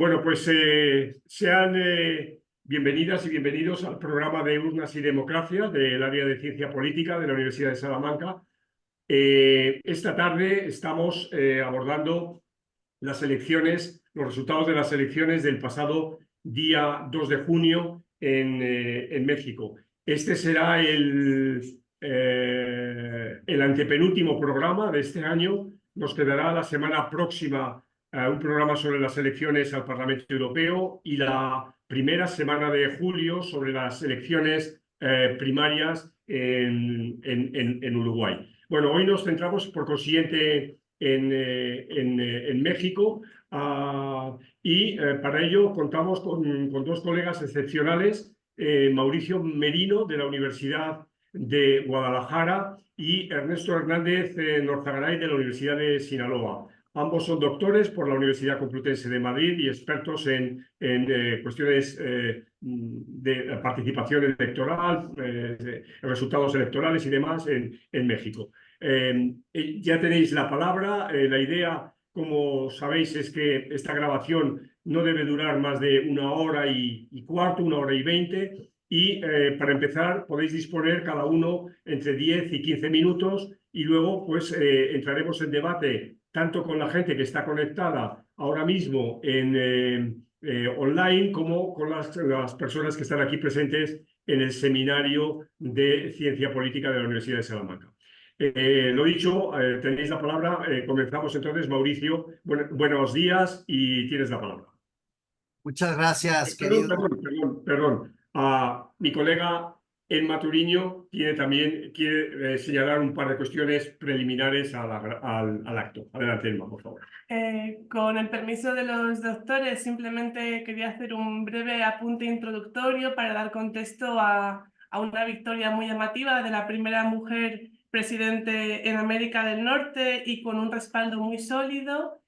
Bueno, pues sean bienvenidas y bienvenidos al programa de Urnas y Democracia del área de Ciencia Política de la Universidad de Salamanca. Esta tarde estamos abordando las elecciones, los resultados de las elecciones del pasado día 2 de junio en México. Este será el antepenúltimo programa de este año. Nos quedará la semana próxima un programa sobre las elecciones al Parlamento Europeo y la primera semana de julio sobre las elecciones primarias en Uruguay. Bueno, hoy nos centramos por consiguiente en México y para ello contamos con dos colegas excepcionales, Mauricio Merino de la Universidad de Guadalajara y Ernesto Hernández Norzagaray de la Universidad de Sinaloa. Ambos son doctores por la Universidad Complutense de Madrid y expertos en cuestiones de participación electoral, resultados electorales y demás en México. Ya tenéis la palabra. La idea, como sabéis, es que esta grabación no debe durar más de 1 hora y cuarto, 1 hora y 20. Y para empezar podéis disponer cada uno entre 10 y 15 minutos y luego pues entraremos en debate tanto con la gente que está conectada ahora mismo online como con las personas que están aquí presentes en el seminario de Ciencia Política de la Universidad de Salamanca. Lo dicho, tenéis la palabra. Comenzamos entonces. Mauricio, buenos días y tienes la palabra. Muchas gracias, Perdón, querido. perdón. Mi colega Emma Turiño quiere señalar un par de cuestiones preliminares al acto. Adelante, Emma, por favor. Con el permiso de los doctores, simplemente quería hacer un breve apunte introductorio para dar contexto a una victoria muy llamativa de la primera mujer presidente en América del Norte y con un respaldo muy sólido.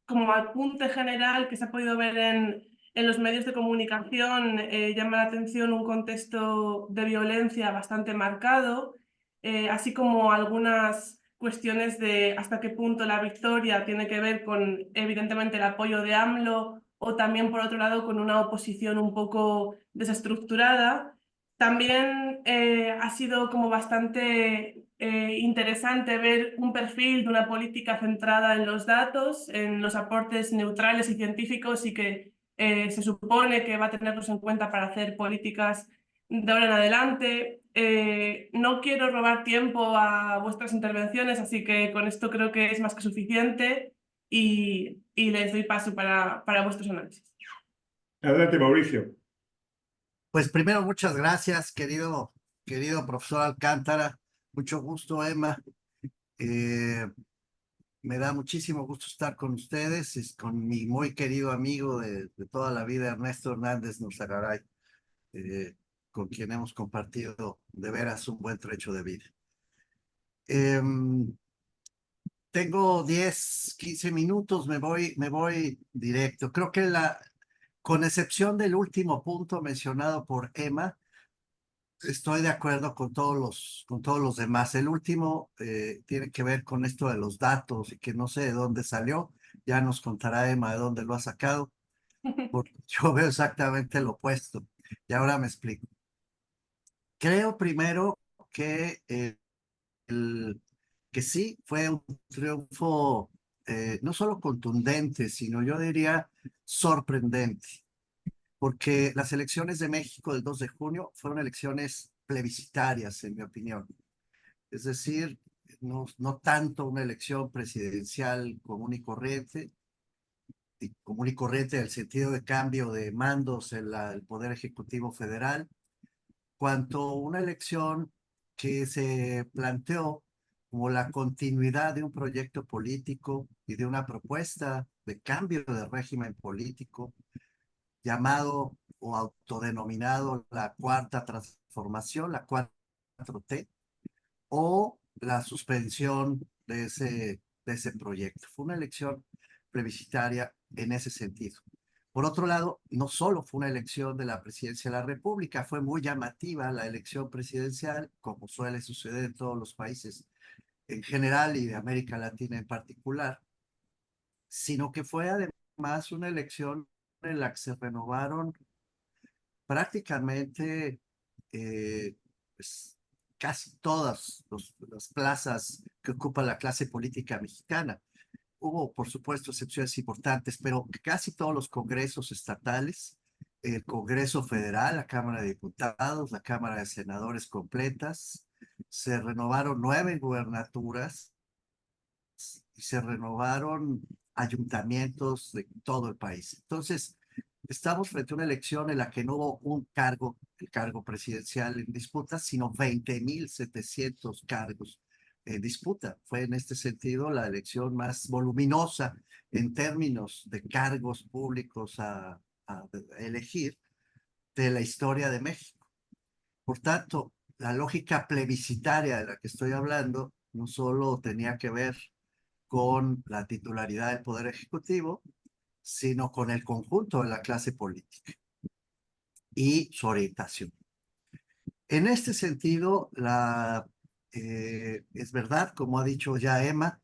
Como apunte general que se ha podido ver en los medios de comunicación, llama la atención un contexto de violencia bastante marcado, así como algunas cuestiones de hasta qué punto la victoria tiene que ver con, evidentemente, el apoyo de AMLO o también, por otro lado, con una oposición un poco desestructurada. También ha sido como bastante interesante ver un perfil de una política centrada en los datos, en los aportes neutrales y científicos y que se supone que va a tenerlos en cuenta para hacer políticas de ahora en adelante. No quiero robar tiempo a vuestras intervenciones, así que con esto creo que es más que suficiente y les doy paso para vuestros análisis. Adelante, Mauricio. Pues primero, muchas gracias, querido profesor Alcántara. Mucho gusto, Emma. Me da muchísimo gusto estar con ustedes, con mi muy querido amigo de toda la vida, Ernesto Hernández Norzagaray, con quien hemos compartido de veras un buen trecho de vida. Tengo 10, 15 minutos, me voy directo. Creo que con excepción del último punto mencionado por Emma, estoy de acuerdo con todos los demás. El último tiene que ver con esto de los datos y que no sé de dónde salió. Ya nos contará Emma de dónde lo ha sacado, porque yo veo exactamente lo opuesto. Y ahora me explico. Creo primero que, que sí fue un triunfo no solo contundente, sino yo diría sorprendente, porque las elecciones de México del 2 de junio fueron elecciones plebiscitarias, en mi opinión. Es decir, no tanto una elección presidencial común y corriente en el sentido de cambio de mandos en el Poder Ejecutivo Federal, cuanto una elección que se planteó como la continuidad de un proyecto político y de una propuesta de cambio de régimen político llamado o autodenominado la Cuarta Transformación, la 4T, o la suspensión de ese proyecto. Fue una elección plebiscitaria en ese sentido. Por otro lado, no solo fue una elección de la presidencia de la República, fue muy llamativa la elección presidencial, como suele suceder en todos los países en general y de América Latina en particular, sino que fue además además una elección en la que se renovaron prácticamente pues, casi todas las plazas que ocupa la clase política mexicana. Hubo, por supuesto, excepciones importantes, pero casi todos los congresos estatales, el Congreso Federal, la Cámara de Diputados, la Cámara de Senadores completas, se renovaron 9 gubernaturas y se renovaron ayuntamientos de todo el país. Entonces, estamos frente a una elección en la que no hubo un cargo, el cargo presidencial en disputa, sino 20.700 cargos en disputa. Fue en este sentido la elección más voluminosa en términos de cargos públicos a elegir de la historia de México. Por tanto, la lógica plebiscitaria de la que estoy hablando no solo tenía que ver con la titularidad del Poder Ejecutivo, sino con el conjunto de la clase política y su orientación. En este sentido, es verdad, como ha dicho ya Emma,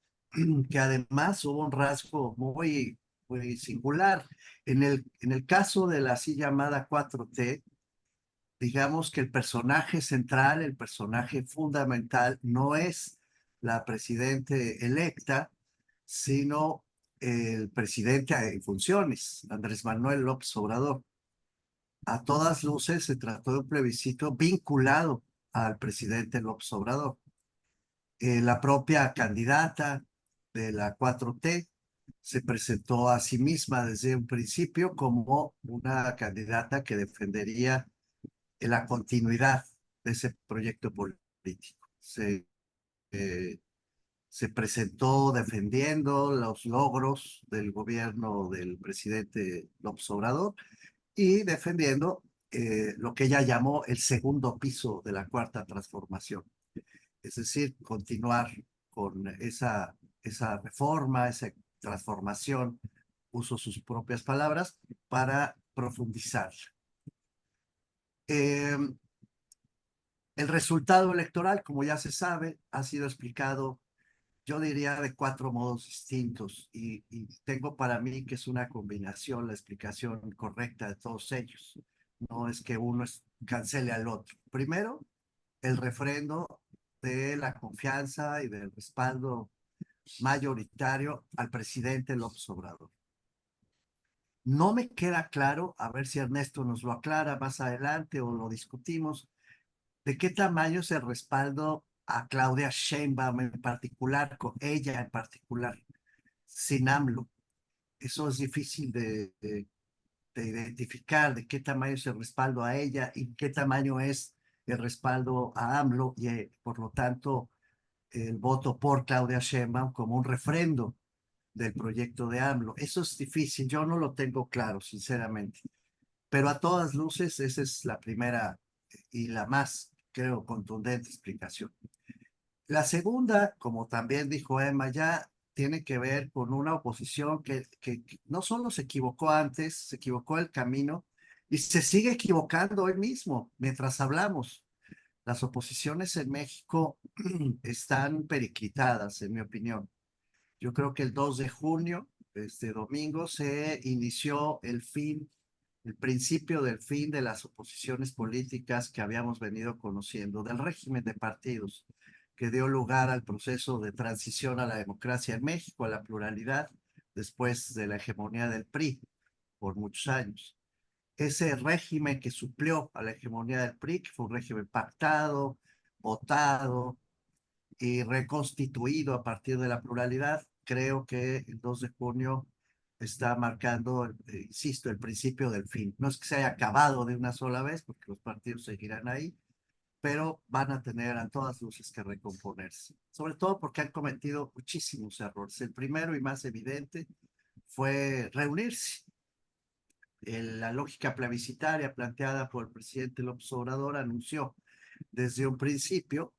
que además hubo un rasgo muy singular. En el caso de la así llamada 4T, digamos que el personaje central, el personaje fundamental, no es la presidente electa, sino el presidente en funciones, Andrés Manuel López Obrador. A todas luces se trató de un plebiscito vinculado al presidente López Obrador. La propia candidata de la 4T se presentó a sí misma desde un principio como una candidata que defendería la continuidad de ese proyecto político. Eh, se presentó defendiendo los logros del gobierno del presidente López Obrador y defendiendo lo que ella llamó el segundo piso de la cuarta transformación, es decir, continuar con esa reforma, esa transformación, uso sus propias palabras, para profundizar. El resultado electoral, como ya se sabe, ha sido explicado, yo diría, de 4 modos distintos y tengo para mí que es una combinación, la explicación correcta de todos ellos. No es que uno cancele al otro. Primero, el refrendo de la confianza y del respaldo mayoritario al presidente López Obrador. No me queda claro, a ver si Ernesto nos lo aclara más adelante o lo discutimos, de qué tamaño es el respaldo a Claudia Sheinbaum en particular, con ella en particular, sin AMLO. Eso es difícil de identificar, de qué tamaño es el respaldo a ella y qué tamaño es el respaldo a AMLO y por lo tanto el voto por Claudia Sheinbaum como un refrendo del proyecto de AMLO. Eso es difícil, yo no lo tengo claro, sinceramente. Pero a todas luces, esa es la primera y la más, creo, contundente explicación. La segunda, como también dijo Emma, ya tiene que ver con una oposición que no solo se equivocó antes, se equivocó el camino y se sigue equivocando hoy mismo, mientras hablamos. Las oposiciones en México están periclitadas, en mi opinión. Yo creo que el 2 de junio, este domingo, se inició el principio del fin de las oposiciones políticas que habíamos venido conociendo, del régimen de partidos que dio lugar al proceso de transición a la democracia en México, a la pluralidad, después de la hegemonía del PRI por muchos años. Ese régimen que suplió a la hegemonía del PRI, que fue un régimen pactado, votado y reconstituido a partir de la pluralidad, creo que el 2 de junio está marcando, insisto, el principio del fin. No es que se haya acabado de una sola vez, porque los partidos seguirán ahí, pero van a tener a todas luces que recomponerse, sobre todo porque han cometido muchísimos errores. El primero y más evidente fue reunirse. La lógica plebiscitaria planteada por el presidente López Obrador anunció desde un principio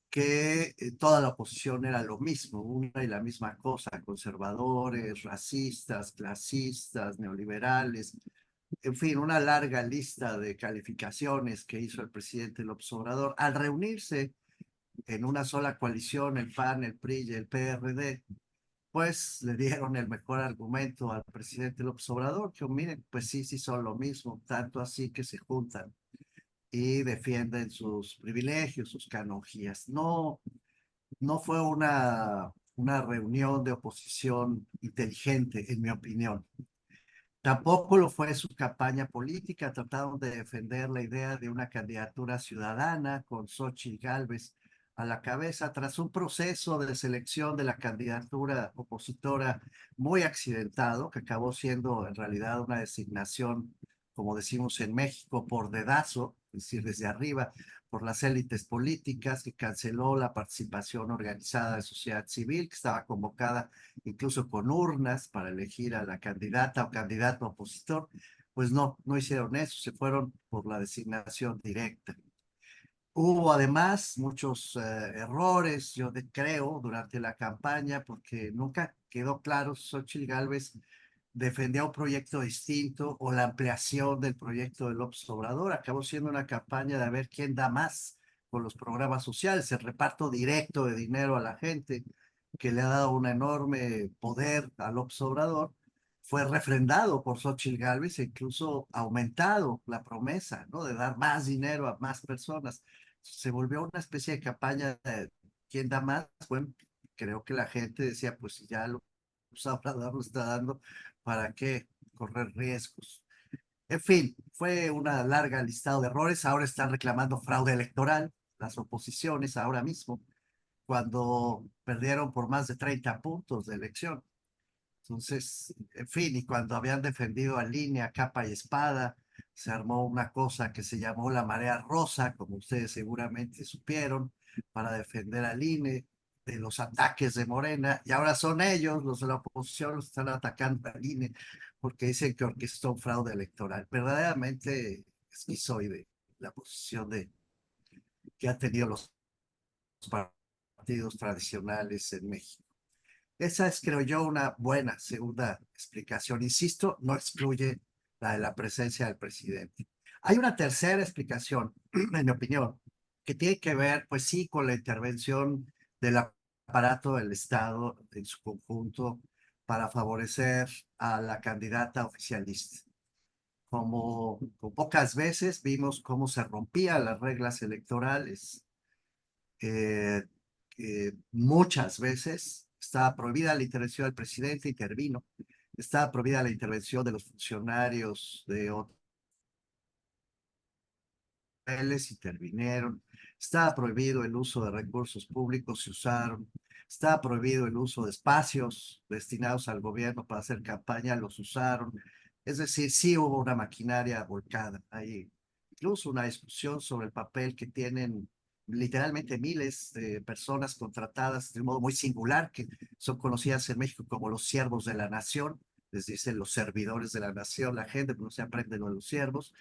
que toda la oposición era lo mismo, una y la misma cosa, conservadores, racistas, clasistas, neoliberales, en fin, una larga lista de calificaciones que hizo el presidente López Obrador al reunirse en una sola coalición, el PAN, el PRI y el PRD, después le dieron el mejor argumento al presidente López Obrador, que miren, pues sí, sí son lo mismo, tanto así que se juntan y defienden sus privilegios, sus canonjías. No, no fue una reunión de oposición inteligente, en mi opinión. Tampoco lo fue su campaña política. Trataron de defender la idea de una candidatura ciudadana con Xóchitl Gálvez a la cabeza, tras un proceso de selección de la candidatura opositora muy accidentado, que acabó siendo en realidad una designación, como decimos en México, por dedazo, es decir, desde arriba, por las élites políticas, que canceló la participación organizada de sociedad civil, que estaba convocada incluso con urnas para elegir a la candidata o candidato opositor. Pues no, no hicieron eso, se fueron por la designación directa. Hubo además muchos errores, creo, durante la campaña, porque nunca quedó claro si Xóchitl Gálvez defendía un proyecto distinto o la ampliación del proyecto de López Obrador. Acabó siendo una campaña de ver quién da más con los programas sociales, el reparto directo de dinero a la gente, que le ha dado un enorme poder a López Obrador. Fue refrendado por Xóchitl Gálvez e incluso aumentado la promesa, ¿no?, de dar más dinero a más personas. Se volvió una especie de campaña de quién da más. Bueno, creo que la gente decía, pues si ya López Obrador lo está dando, ¿para qué correr riesgos? En fin, fue una larga lista de errores. Ahora están reclamando fraude electoral, las oposiciones ahora mismo, cuando perdieron por más de 30 puntos de elección. Entonces, en fin, y cuando habían defendido a línea, capa y espada, se armó una cosa que se llamó la marea rosa, como ustedes seguramente supieron, para defender al INE de los ataques de Morena, y ahora son ellos, los de la oposición, los que están atacando al INE, porque dicen que orquestó un fraude electoral. Verdaderamente esquizoide la posición que han tenido los partidos tradicionales en México. Esa es, creo yo, una buena segunda explicación. Insisto, no excluye la de la presencia del presidente. Hay una tercera explicación, en mi opinión, que tiene que ver, pues sí, con la intervención del aparato del Estado en su conjunto para favorecer a la candidata oficialista. Como pocas veces vimos cómo se rompían las reglas electorales, eh, muchas veces estaba prohibida la intervención del presidente, intervino, estaba prohibida la intervención de los funcionarios de hoteles, intervinieron, estaba prohibido el uso de recursos públicos, se usaron, estaba prohibido el uso de espacios destinados al gobierno para hacer campaña, los usaron. Es decir, sí hubo una maquinaria volcada. Hay incluso una discusión sobre el papel que tienen literalmente miles de personas contratadas de un modo muy singular, que son conocidas en México como los siervos de la nación, les dicen los servidores de la nación, la gente, pues no se aprende lo de los siervos,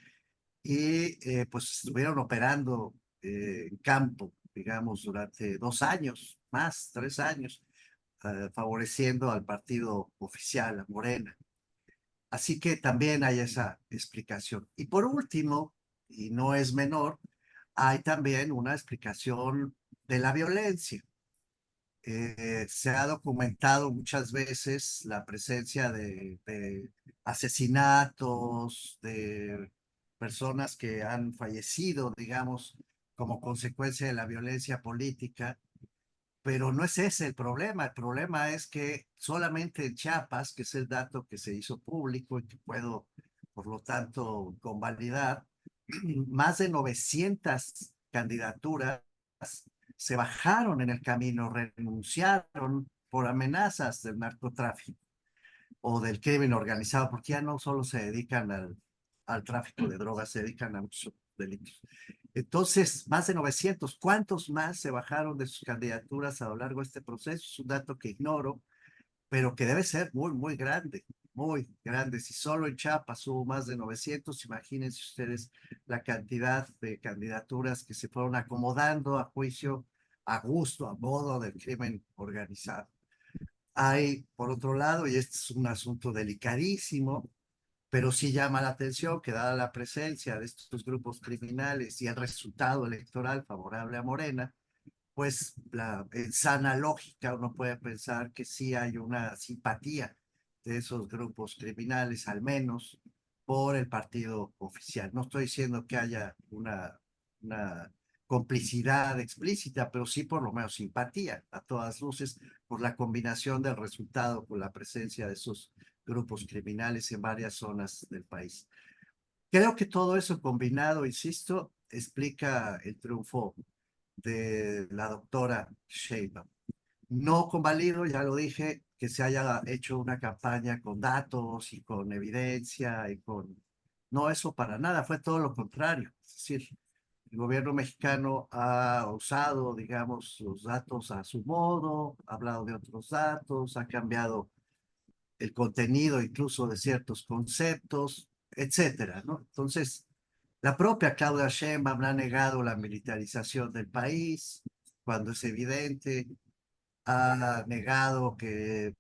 y pues estuvieron operando en campo, digamos, durante 2 años, más, 3 años, favoreciendo al partido oficial, a Morena. Así que también hay esa explicación. Y por último, y no es menor, hay también una explicación de la violencia. Se ha documentado muchas veces la presencia de asesinatos, de personas que han fallecido, digamos, como consecuencia de la violencia política, pero no es ese el problema es que solamente en Chiapas, que es el dato que se hizo público y que puedo, por lo tanto, convalidar, más de 900 candidaturas se bajaron en el camino, renunciaron por amenazas del narcotráfico o del crimen organizado, porque ya no solo se dedican al tráfico de drogas, se dedican a muchos delitos. Entonces, más de 900. ¿Cuántos más se bajaron de sus candidaturas a lo largo de este proceso? Es un dato que ignoro, pero que debe ser muy, muy grande, muy grande. Si solo en Chiapas hubo más de 900, imagínense ustedes la cantidad de candidaturas que se fueron acomodando a juicio, a gusto, a modo del crimen organizado. Hay, por otro lado, y este es un asunto delicadísimo, pero sí llama la atención que dada la presencia de estos grupos criminales y el resultado electoral favorable a Morena, pues en sana lógica uno puede pensar que sí hay una simpatía de esos grupos criminales, al menos por el partido oficial. No estoy diciendo que haya una complicidad explícita, pero sí por lo menos simpatía a todas luces por la combinación del resultado con la presencia de esos grupos criminales en varias zonas del país. Creo que todo eso combinado, insisto, explica el triunfo de la doctora Sheinbaum. No convalido, ya lo dije, que se haya hecho una campaña con datos y con evidencia y con... No, eso para nada, fue todo lo contrario. Es decir, el gobierno mexicano ha usado, digamos, los datos a su modo, ha hablado de otros datos, ha cambiado el contenido incluso de ciertos conceptos, etcétera, ¿no? Entonces, la propia Claudia Sheinbaum ha negado la militarización del país, cuando es evidente, ha negado que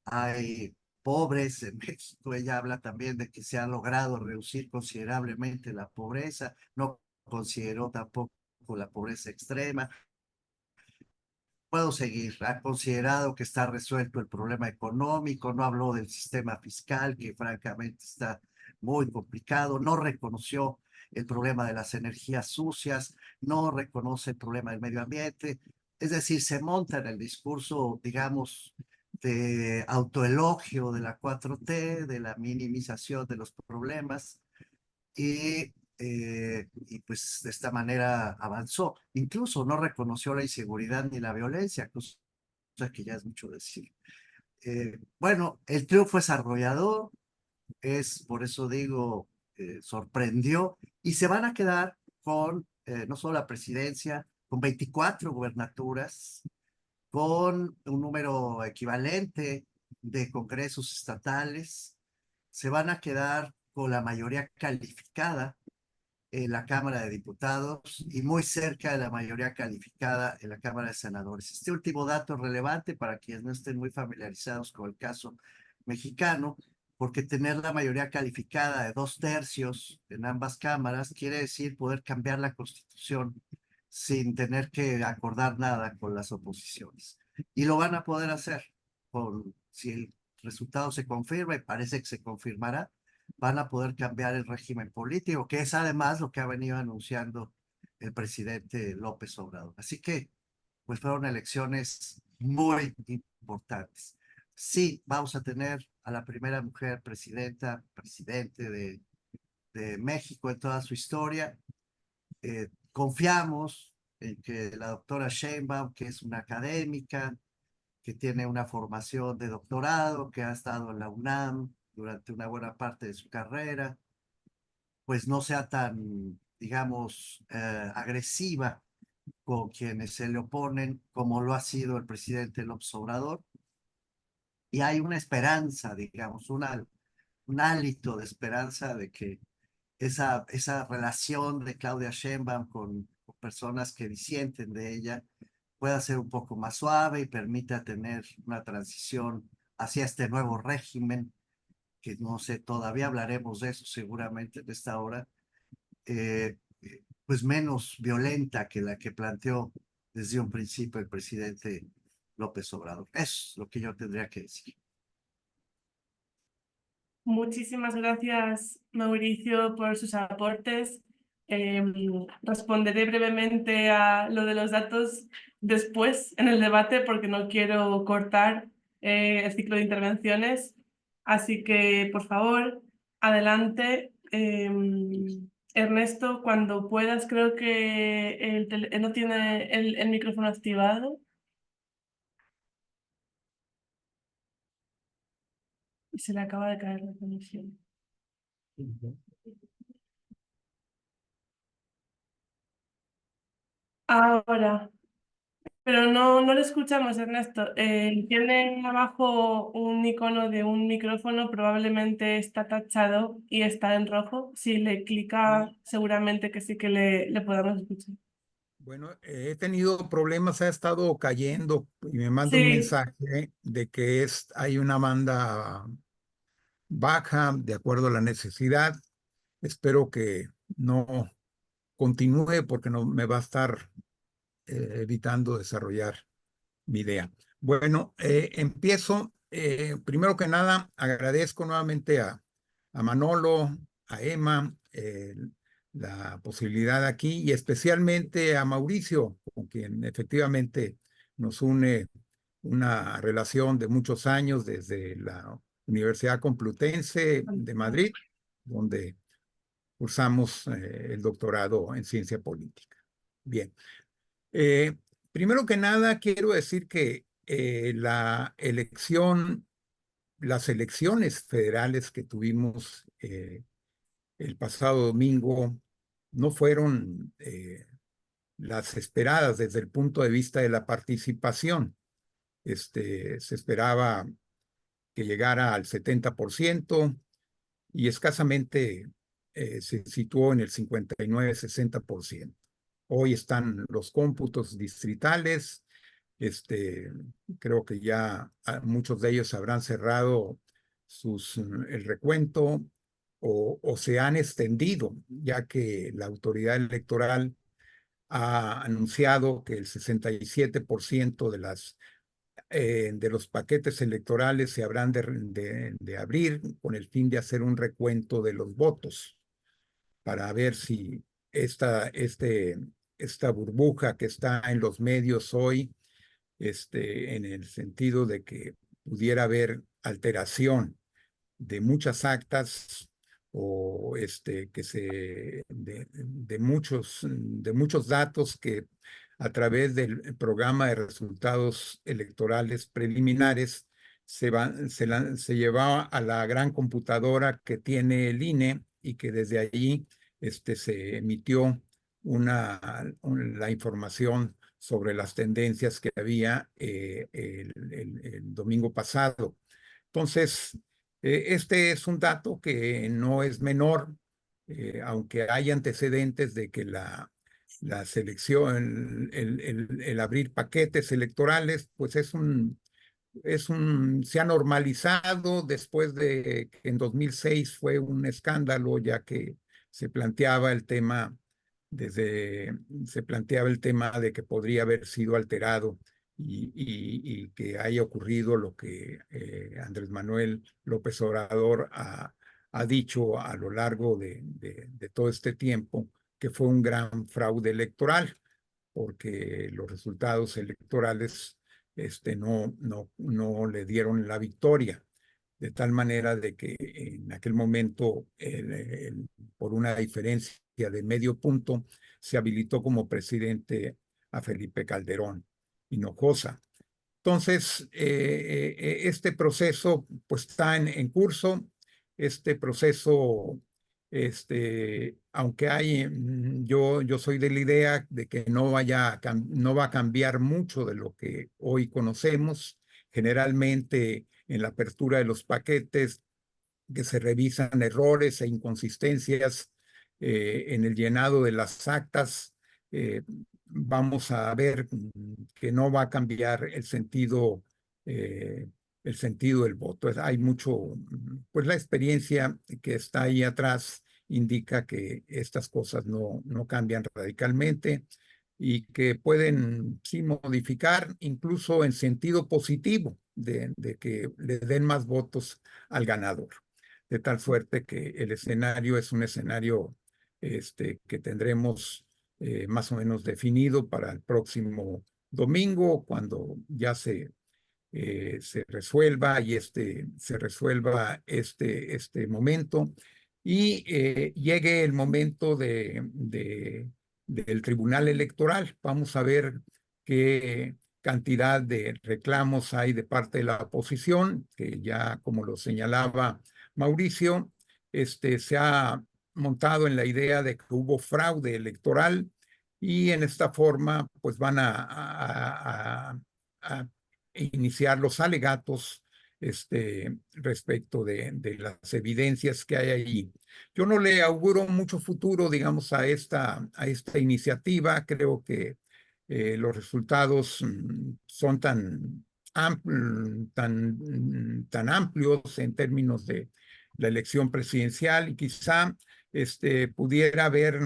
hay pobres en México. Ella habla también de que se ha logrado reducir considerablemente la pobreza, no consideró tampoco la pobreza extrema. Puedo seguir, ha considerado que está resuelto el problema económico, no habló del sistema fiscal, que francamente está muy complicado, no reconoció el problema de las energías sucias, no reconoce el problema del medio ambiente, es decir, se monta en el discurso, digamos, de autoelogio de la 4T, de la minimización de los problemas, y pues de esta manera avanzó. Incluso no reconoció la inseguridad ni la violencia, cosa que ya es mucho decir. Bueno, el triunfo es arrollador, es, por eso digo, sorprendió, y se van a quedar con no solo la presidencia, con 24 gubernaturas, con un número equivalente de congresos estatales, se van a quedar con la mayoría calificada en la Cámara de Diputados y muy cerca de la mayoría calificada en la Cámara de Senadores. Este último dato es relevante para quienes no estén muy familiarizados con el caso mexicano, porque tener la mayoría calificada de 2/3 en ambas cámaras quiere decir poder cambiar la Constitución sin tener que acordar nada con las oposiciones. Y lo van a poder hacer si el resultado se confirma, y parece que se confirmará, van a poder cambiar el régimen político, que es además lo que ha venido anunciando el presidente López Obrador. Así que, pues fueron elecciones muy importantes. Sí, vamos a tener a la primera mujer presidente de México en toda su historia. Confiamos en que la doctora Sheinbaum, que es una académica, que tiene una formación de doctorado, que ha estado en la UNAM durante una buena parte de su carrera, pues no sea tan, digamos, agresiva con quienes se le oponen, como lo ha sido el presidente López Obrador. Y hay una esperanza, digamos, un hálito de esperanza de que esa relación de Claudia Sheinbaum con personas que disienten de ella pueda ser un poco más suave y permita tener una transición hacia este nuevo régimen, que no sé, todavía hablaremos de eso seguramente en esta hora, pues menos violenta que la que planteó desde un principio el presidente López Obrador. Eso es lo que yo tendría que decir. Muchísimas gracias, Mauricio, por sus aportes. Responderé brevemente a lo de los datos después en el debate porque no quiero cortar el ciclo de intervenciones. Así que, por favor, adelante. Ernesto, cuando puedas, creo que no tiene el micrófono activado. Y se le acaba de caer la conexión. Ahora, pero no lo escuchamos, Ernesto. Tiene abajo un icono de un micrófono, probablemente está tachado y está en rojo. Si le clica, seguramente que sí que le podamos escuchar. Bueno, he tenido problemas, ha estado cayendo y me manda un Sí, mensaje de que hay una banda baja de acuerdo a la necesidad. Espero que no continúe porque no me va a estar evitando desarrollar mi idea. Bueno, empiezo. Primero que nada, agradezco nuevamente a Manolo, a Emma, la posibilidad aquí y especialmente a Mauricio, con quien efectivamente nos une una relación de muchos años desde la Universidad Complutense de Madrid, donde cursamos el doctorado en ciencia política. Bien. Primero que nada, quiero decir que las elecciones federales que tuvimos el pasado domingo no fueron las esperadas desde el punto de vista de la participación. Se esperaba que llegara al 70% y escasamente se situó en el 59-60%. Hoy están los cómputos distritales. Creo que ya muchos de ellos habrán cerrado el recuento o se han extendido, ya que la autoridad electoral ha anunciado que el 67% de los paquetes electorales se habrán de abrir con el fin de hacer un recuento de los votos para ver si esta burbuja que está en los medios hoy, en el sentido de que pudiera haber alteración de muchas actas o de muchos datos que a través del programa de resultados electorales preliminares se llevaba a la gran computadora que tiene el INE y que desde allí se emitió la información sobre las tendencias que había el domingo pasado. Entonces, este es un dato que no es menor, aunque hay antecedentes de que la selección, el abrir paquetes electorales, pues se ha normalizado después de que en 2006 fue un escándalo, ya que se planteaba el tema de que podría haber sido alterado y que haya ocurrido lo que Andrés Manuel López Obrador ha dicho a lo largo de todo este tiempo, que fue un gran fraude electoral, porque los resultados electorales no le dieron la victoria, de tal manera de que en aquel momento, por una diferencia de medio punto, se habilitó como presidente a Felipe Calderón Hinojosa. Entonces, este proceso pues está en curso. Este proceso, aunque yo soy de la idea de que no va a cambiar mucho de lo que hoy conocemos. Generalmente, en la apertura de los paquetes, que se revisan errores e inconsistencias en el llenado de las actas, vamos a ver que no va a cambiar el sentido del voto. Hay mucho, pues la experiencia que está ahí atrás indica que estas cosas no cambian radicalmente y que pueden sí modificar incluso en sentido positivo de que le den más votos al ganador. De tal suerte que el escenario es un escenario que tendremos más o menos definido para el próximo domingo, cuando ya se resuelva y se resuelva este momento y llegue el momento del Tribunal Electoral. Vamos a ver qué cantidad de reclamos hay de parte de la oposición, que ya, como lo señalaba Mauricio, se ha montado en la idea de que hubo fraude electoral y en esta forma pues van a iniciar los alegatos respecto de las evidencias que hay allí. Yo no le auguro mucho futuro, digamos, a esta iniciativa. Creo que los resultados son tan amplios en términos de la elección presidencial y quizá pudiera haber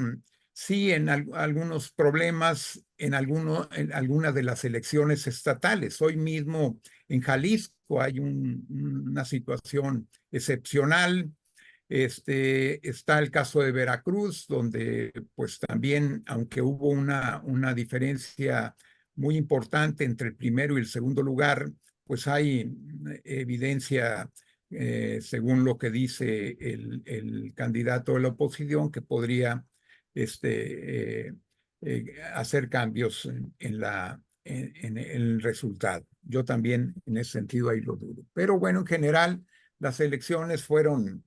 sí, en algunos problemas, en algunas de las elecciones estatales. Hoy mismo en Jalisco hay una situación excepcional. Está el caso de Veracruz, donde pues también, aunque hubo una diferencia muy importante entre el primero y el segundo lugar, pues hay evidencia, según lo que dice el candidato de la oposición, que podría hacer cambios en el resultado. Yo también en ese sentido ahí lo dudo. Pero bueno, en general, las elecciones fueron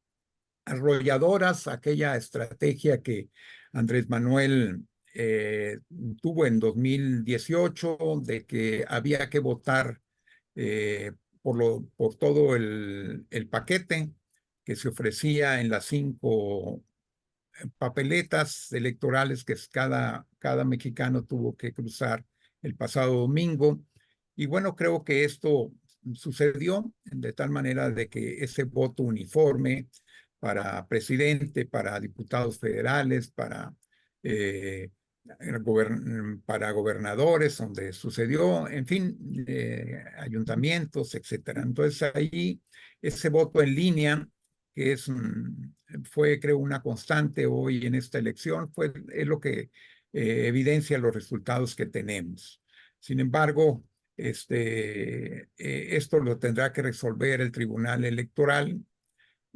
arrolladoras, aquella estrategia que Andrés Manuel tuvo en 2018 de que había que votar eh, por todo el paquete que se ofrecía en las 5 papeletas electorales que cada mexicano tuvo que cruzar el pasado domingo. Y bueno, creo que esto sucedió de tal manera de que ese voto uniforme para presidente, para diputados federales, eh, para gobernadores, donde sucedió, en fin, ayuntamientos, etcétera. Entonces ahí ese voto en línea, que fue, creo, una constante hoy en esta elección, es lo que evidencia los resultados que tenemos. Sin embargo, esto lo tendrá que resolver el Tribunal Electoral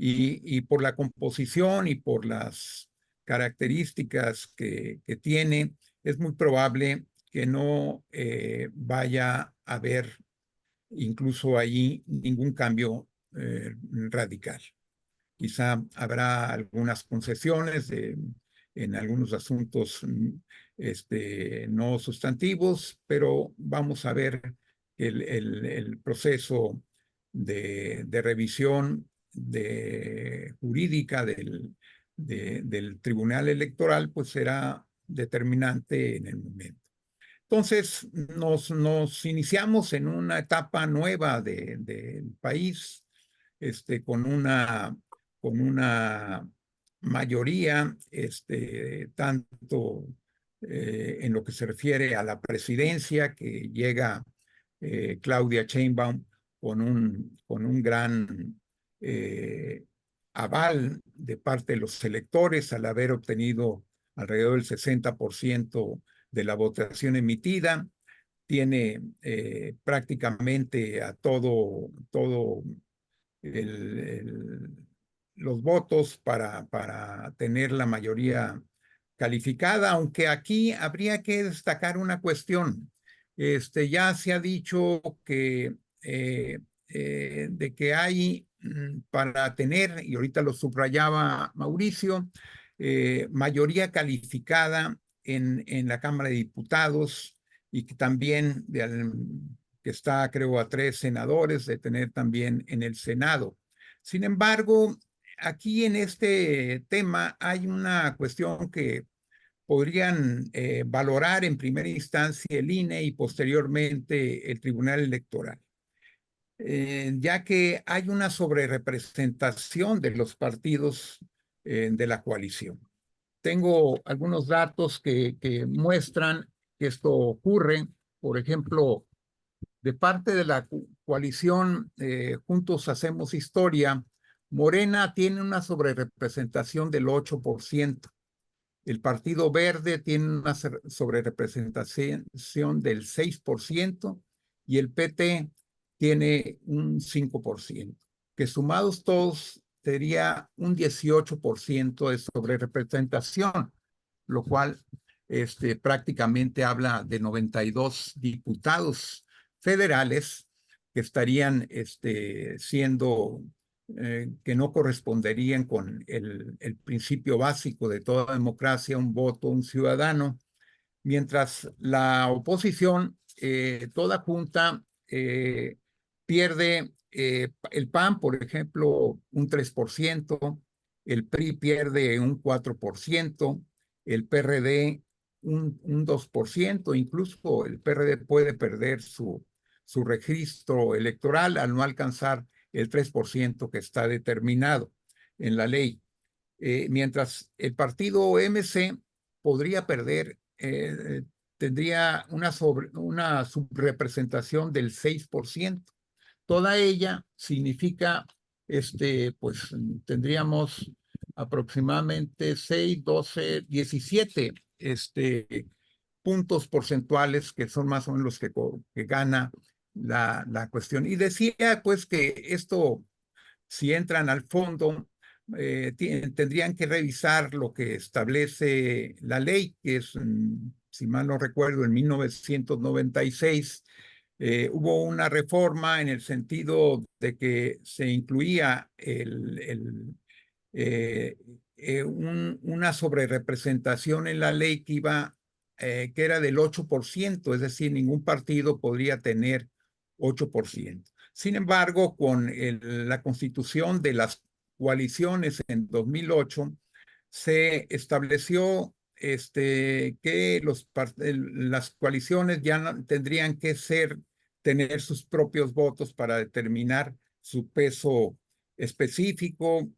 y por la composición y por las características que tiene, es muy probable que no vaya a haber incluso ahí ningún cambio radical. Quizá habrá algunas concesiones en algunos asuntos no sustantivos, pero vamos a ver el proceso de revisión jurídica del Tribunal Electoral, pues será determinante en el momento. Entonces, nos iniciamos en una etapa nueva del país, con una mayoría, tanto en lo que se refiere a la presidencia, que llega Claudia Sheinbaum con un gran aval de parte de los electores al haber obtenido alrededor del 60% de la votación emitida. Tiene prácticamente a todo los votos para tener la mayoría calificada, aunque aquí habría que destacar una cuestión. Ya se ha dicho que de que hay para tener, y ahorita lo subrayaba Mauricio, mayoría calificada en la Cámara de Diputados y que también que está, creo, a 3 senadores de tener también en el Senado. Sin embargo, aquí en este tema hay una cuestión que podrían valorar en primera instancia el INE y posteriormente el Tribunal Electoral, ya que hay una sobrerepresentación de los partidos de la coalición. Tengo algunos datos que muestran que esto ocurre. Por ejemplo, de parte de la coalición Juntos Hacemos Historia, Morena tiene una sobrerepresentación del 8%. El Partido Verde tiene una sobrerepresentación del 6% y el PT tiene un 5%, que sumados todos sería un 18% de sobrerepresentación, lo cual prácticamente habla de 92 diputados federales que estarían siendo que no corresponderían con el principio básico de toda democracia, un voto, un ciudadano, mientras la oposición, toda junta, pierde el PAN, por ejemplo, un 3%, el PRI pierde un 4%, el PRD un 2%, incluso el PRD puede perder su registro electoral al no alcanzar el 3% que está determinado en la ley. Mientras el partido MC podría perder, tendría una subrepresentación del 6%. Toda ella significa, pues tendríamos aproximadamente 6, 12, 17 puntos porcentuales, que son más o menos los que gana la cuestión. Y decía pues que esto, si entran al fondo, tendrían que revisar lo que establece la ley, que es, si mal no recuerdo, en 1996, hubo una reforma en el sentido de que se incluía una sobrerepresentación en la ley que que era del 8%, es decir, ningún partido podría tener 8%. Sin embargo, con la constitución de las coaliciones en 2008, se estableció que las coaliciones ya no, tendrían que tener sus propios votos para determinar su peso específico,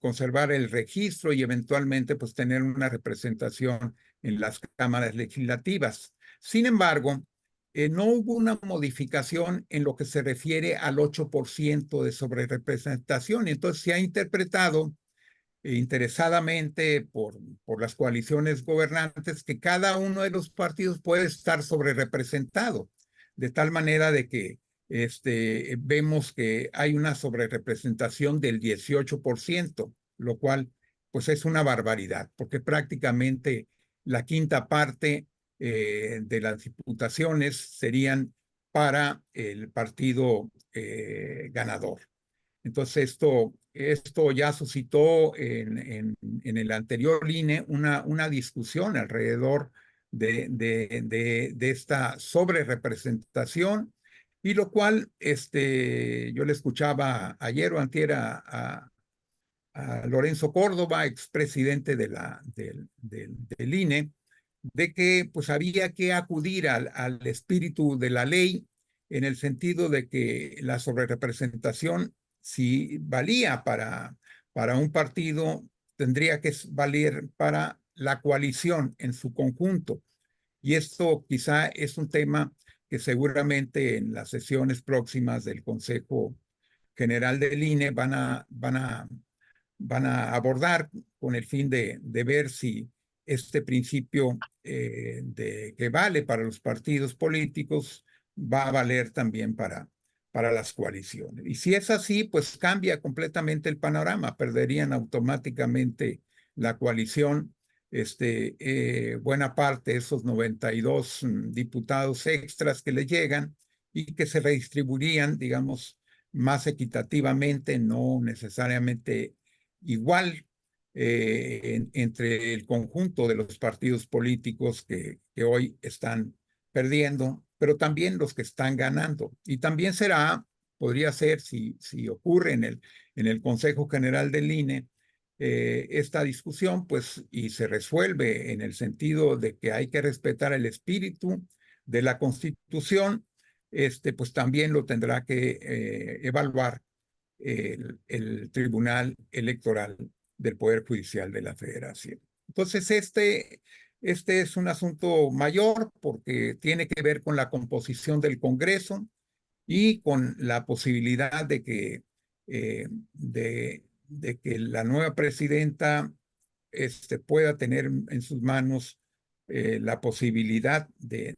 conservar el registro y eventualmente pues tener una representación en las cámaras legislativas. Sin embargo, no hubo una modificación en lo que se refiere al 8% de sobrerepresentación. Entonces se ha interpretado interesadamente por las coaliciones gobernantes que cada uno de los partidos puede estar sobrerepresentado, de tal manera de que vemos que hay una sobrerepresentación del 18%, lo cual pues es una barbaridad, porque prácticamente la quinta parte de las diputaciones serían para el partido ganador. Entonces esto ya suscitó en el anterior INE una discusión alrededor de esta sobrerepresentación, y lo cual yo le escuchaba ayer o antier a Lorenzo Córdoba, expresidente del INE, de que pues había que acudir al espíritu de la ley, en el sentido de que la sobrerepresentación, si valía para un partido, tendría que valer para la coalición en su conjunto. Y esto quizá es un tema que seguramente en las sesiones próximas del Consejo General del INE van a abordar, con el fin de ver si este principio que vale para los partidos políticos va a valer también para las coaliciones. Y si es así, pues cambia completamente el panorama, perderían automáticamente la coalición buena parte de esos 92 diputados extras que le llegan, y que se redistribuirían, digamos, más equitativamente, no necesariamente igual, entre el conjunto de los partidos políticos que hoy están perdiendo, pero también los que están ganando. Y también podría ser, si ocurre en el Consejo General del INE, esta discusión, pues, y se resuelve en el sentido de que hay que respetar el espíritu de la Constitución, pues también lo tendrá que evaluar el Tribunal Electoral del Poder Judicial de la Federación. Entonces, este es un asunto mayor, porque tiene que ver con la composición del Congreso y con la posibilidad de que la nueva presidenta pueda tener en sus manos la posibilidad de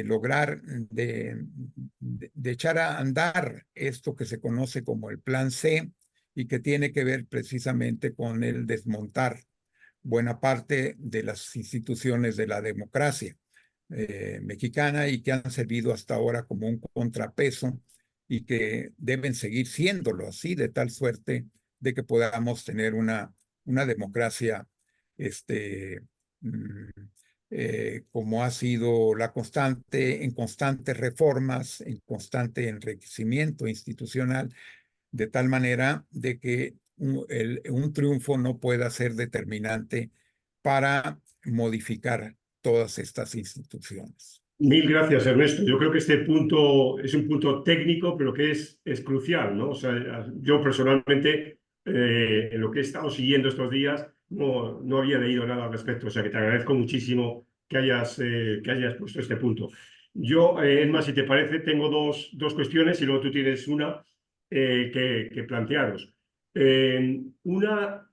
lograr, de echar a andar esto que se conoce como el Plan C, y que tiene que ver precisamente con el desmontar buena parte de las instituciones de la democracia mexicana, y que han servido hasta ahora como un contrapeso, y que deben seguir siéndolo así, de tal suerte de que podamos tener una democracia como ha sido la constante, en constantes reformas, en constante enriquecimiento institucional, de tal manera de que un triunfo no pueda ser determinante para modificar todas estas instituciones. Mil gracias, Ernesto. Yo creo que este punto es un punto técnico, pero que es crucial, ¿no? O sea, yo personalmente, en lo que he estado siguiendo estos días, no había leído nada al respecto, o sea que te agradezco muchísimo que hayas puesto este punto. Yo, es más, si te parece, tengo dos cuestiones y luego tú tienes una que plantearos. Una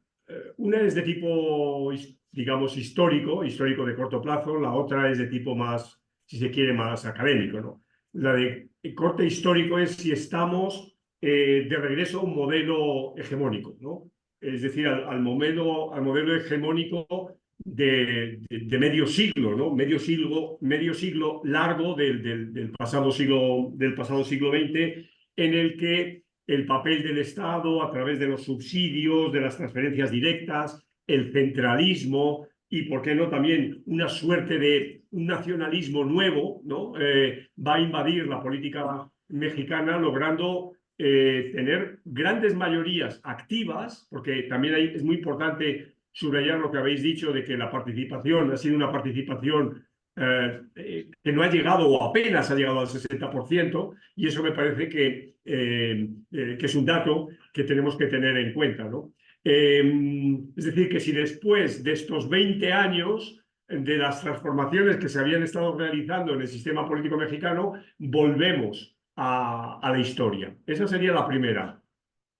es de tipo, digamos, histórico de corto plazo, la otra es de tipo más, si se quiere, más académico, ¿no? La de corte histórico es si estamos de regreso a un modelo hegemónico, ¿no? Es decir, al modelo hegemónico de medio siglo, ¿no? Medio siglo largo del pasado siglo XX, en el que el papel del Estado a través de los subsidios, de las transferencias directas, el centralismo y, ¿por qué no?, también una suerte de un nacionalismo nuevo, ¿no? Va a invadir la política mexicana, logrando tener grandes mayorías activas, porque también es muy importante subrayar lo que habéis dicho de que la participación ha sido una participación que no ha llegado o apenas ha llegado al 60%, y eso me parece que es un dato que tenemos que tener en cuenta, ¿no? Es decir, que si después de estos 20 años de las transformaciones que se habían estado realizando en el sistema político mexicano, volvemos a la historia. Esa sería la primera.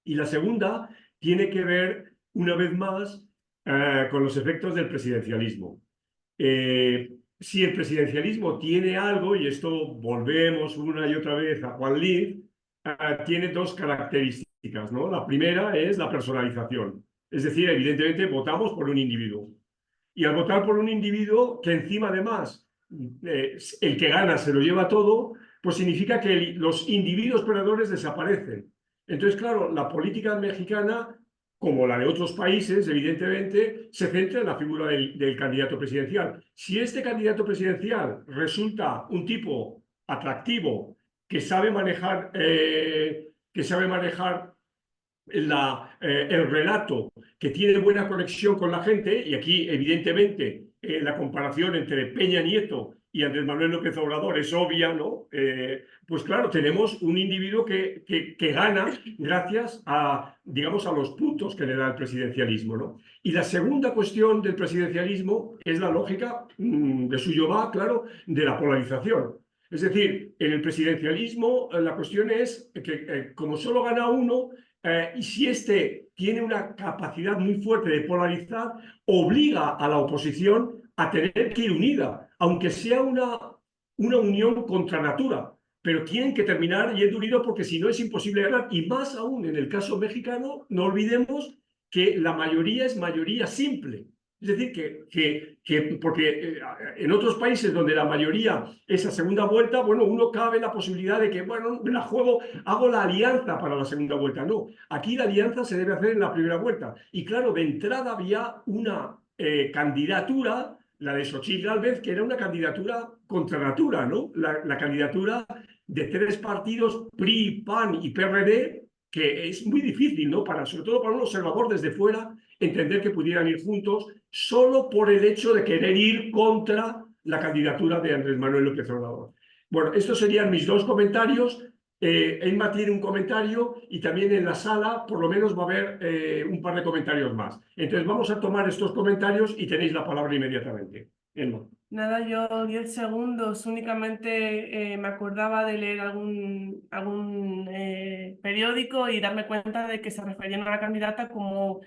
Y la segunda tiene que ver, una vez más, con los efectos del presidencialismo. Si el presidencialismo tiene algo, y esto volvemos una y otra vez a Juan Liz, tiene dos características, ¿no? La primera es la personalización. Es decir, evidentemente votamos por un individuo. Y al votar por un individuo que encima además el que gana se lo lleva todo, pues significa que los individuos perdedores desaparecen. Entonces, claro, la política mexicana, como la de otros países, evidentemente, se centra en la figura del candidato presidencial. Si este candidato presidencial resulta un tipo atractivo, que sabe manejar el relato, que tiene buena conexión con la gente, y aquí evidentemente la comparación entre Peña Nieto y Andrés Manuel López Obrador es obvia, ¿no? Pues claro, tenemos un individuo que gana gracias a, digamos, a los puntos que le da el presidencialismo, ¿no? Y la segunda cuestión del presidencialismo es la lógica de suyo va, claro, de la polarización. Es decir, en el presidencialismo la cuestión es que como solo gana uno, y si este tiene una capacidad muy fuerte de polarizar, obliga a la oposición a tener que ir unida, aunque sea una unión contra natura, pero tienen que terminar yendo unidos porque si no es imposible ganar. Y más aún en el caso mexicano, no olvidemos que la mayoría es mayoría simple. Es decir, porque en otros países donde la mayoría es a segunda vuelta, bueno, uno cabe la posibilidad de que, bueno, me la juego, hago la alianza para la segunda vuelta. No, aquí la alianza se debe hacer en la primera vuelta. Y claro, de entrada había una candidatura, la de Xochitl Gálvez, que era una candidatura contra natura, ¿no? La candidatura de tres partidos, PRI, PAN y PRD, que es muy difícil, ¿no? Sobre todo para un observador desde fuera, entender que pudieran ir juntos solo por el hecho de querer ir contra la candidatura de Andrés Manuel López Obrador. Bueno, estos serían mis dos comentarios. Emma tiene un comentario y también en la sala por lo menos va a haber un par de comentarios más. Entonces vamos a tomar estos comentarios y tenéis la palabra inmediatamente. Emma. Nada, yo 10 segundos. Únicamente me acordaba de leer algún periódico y darme cuenta de que se referían a la candidata como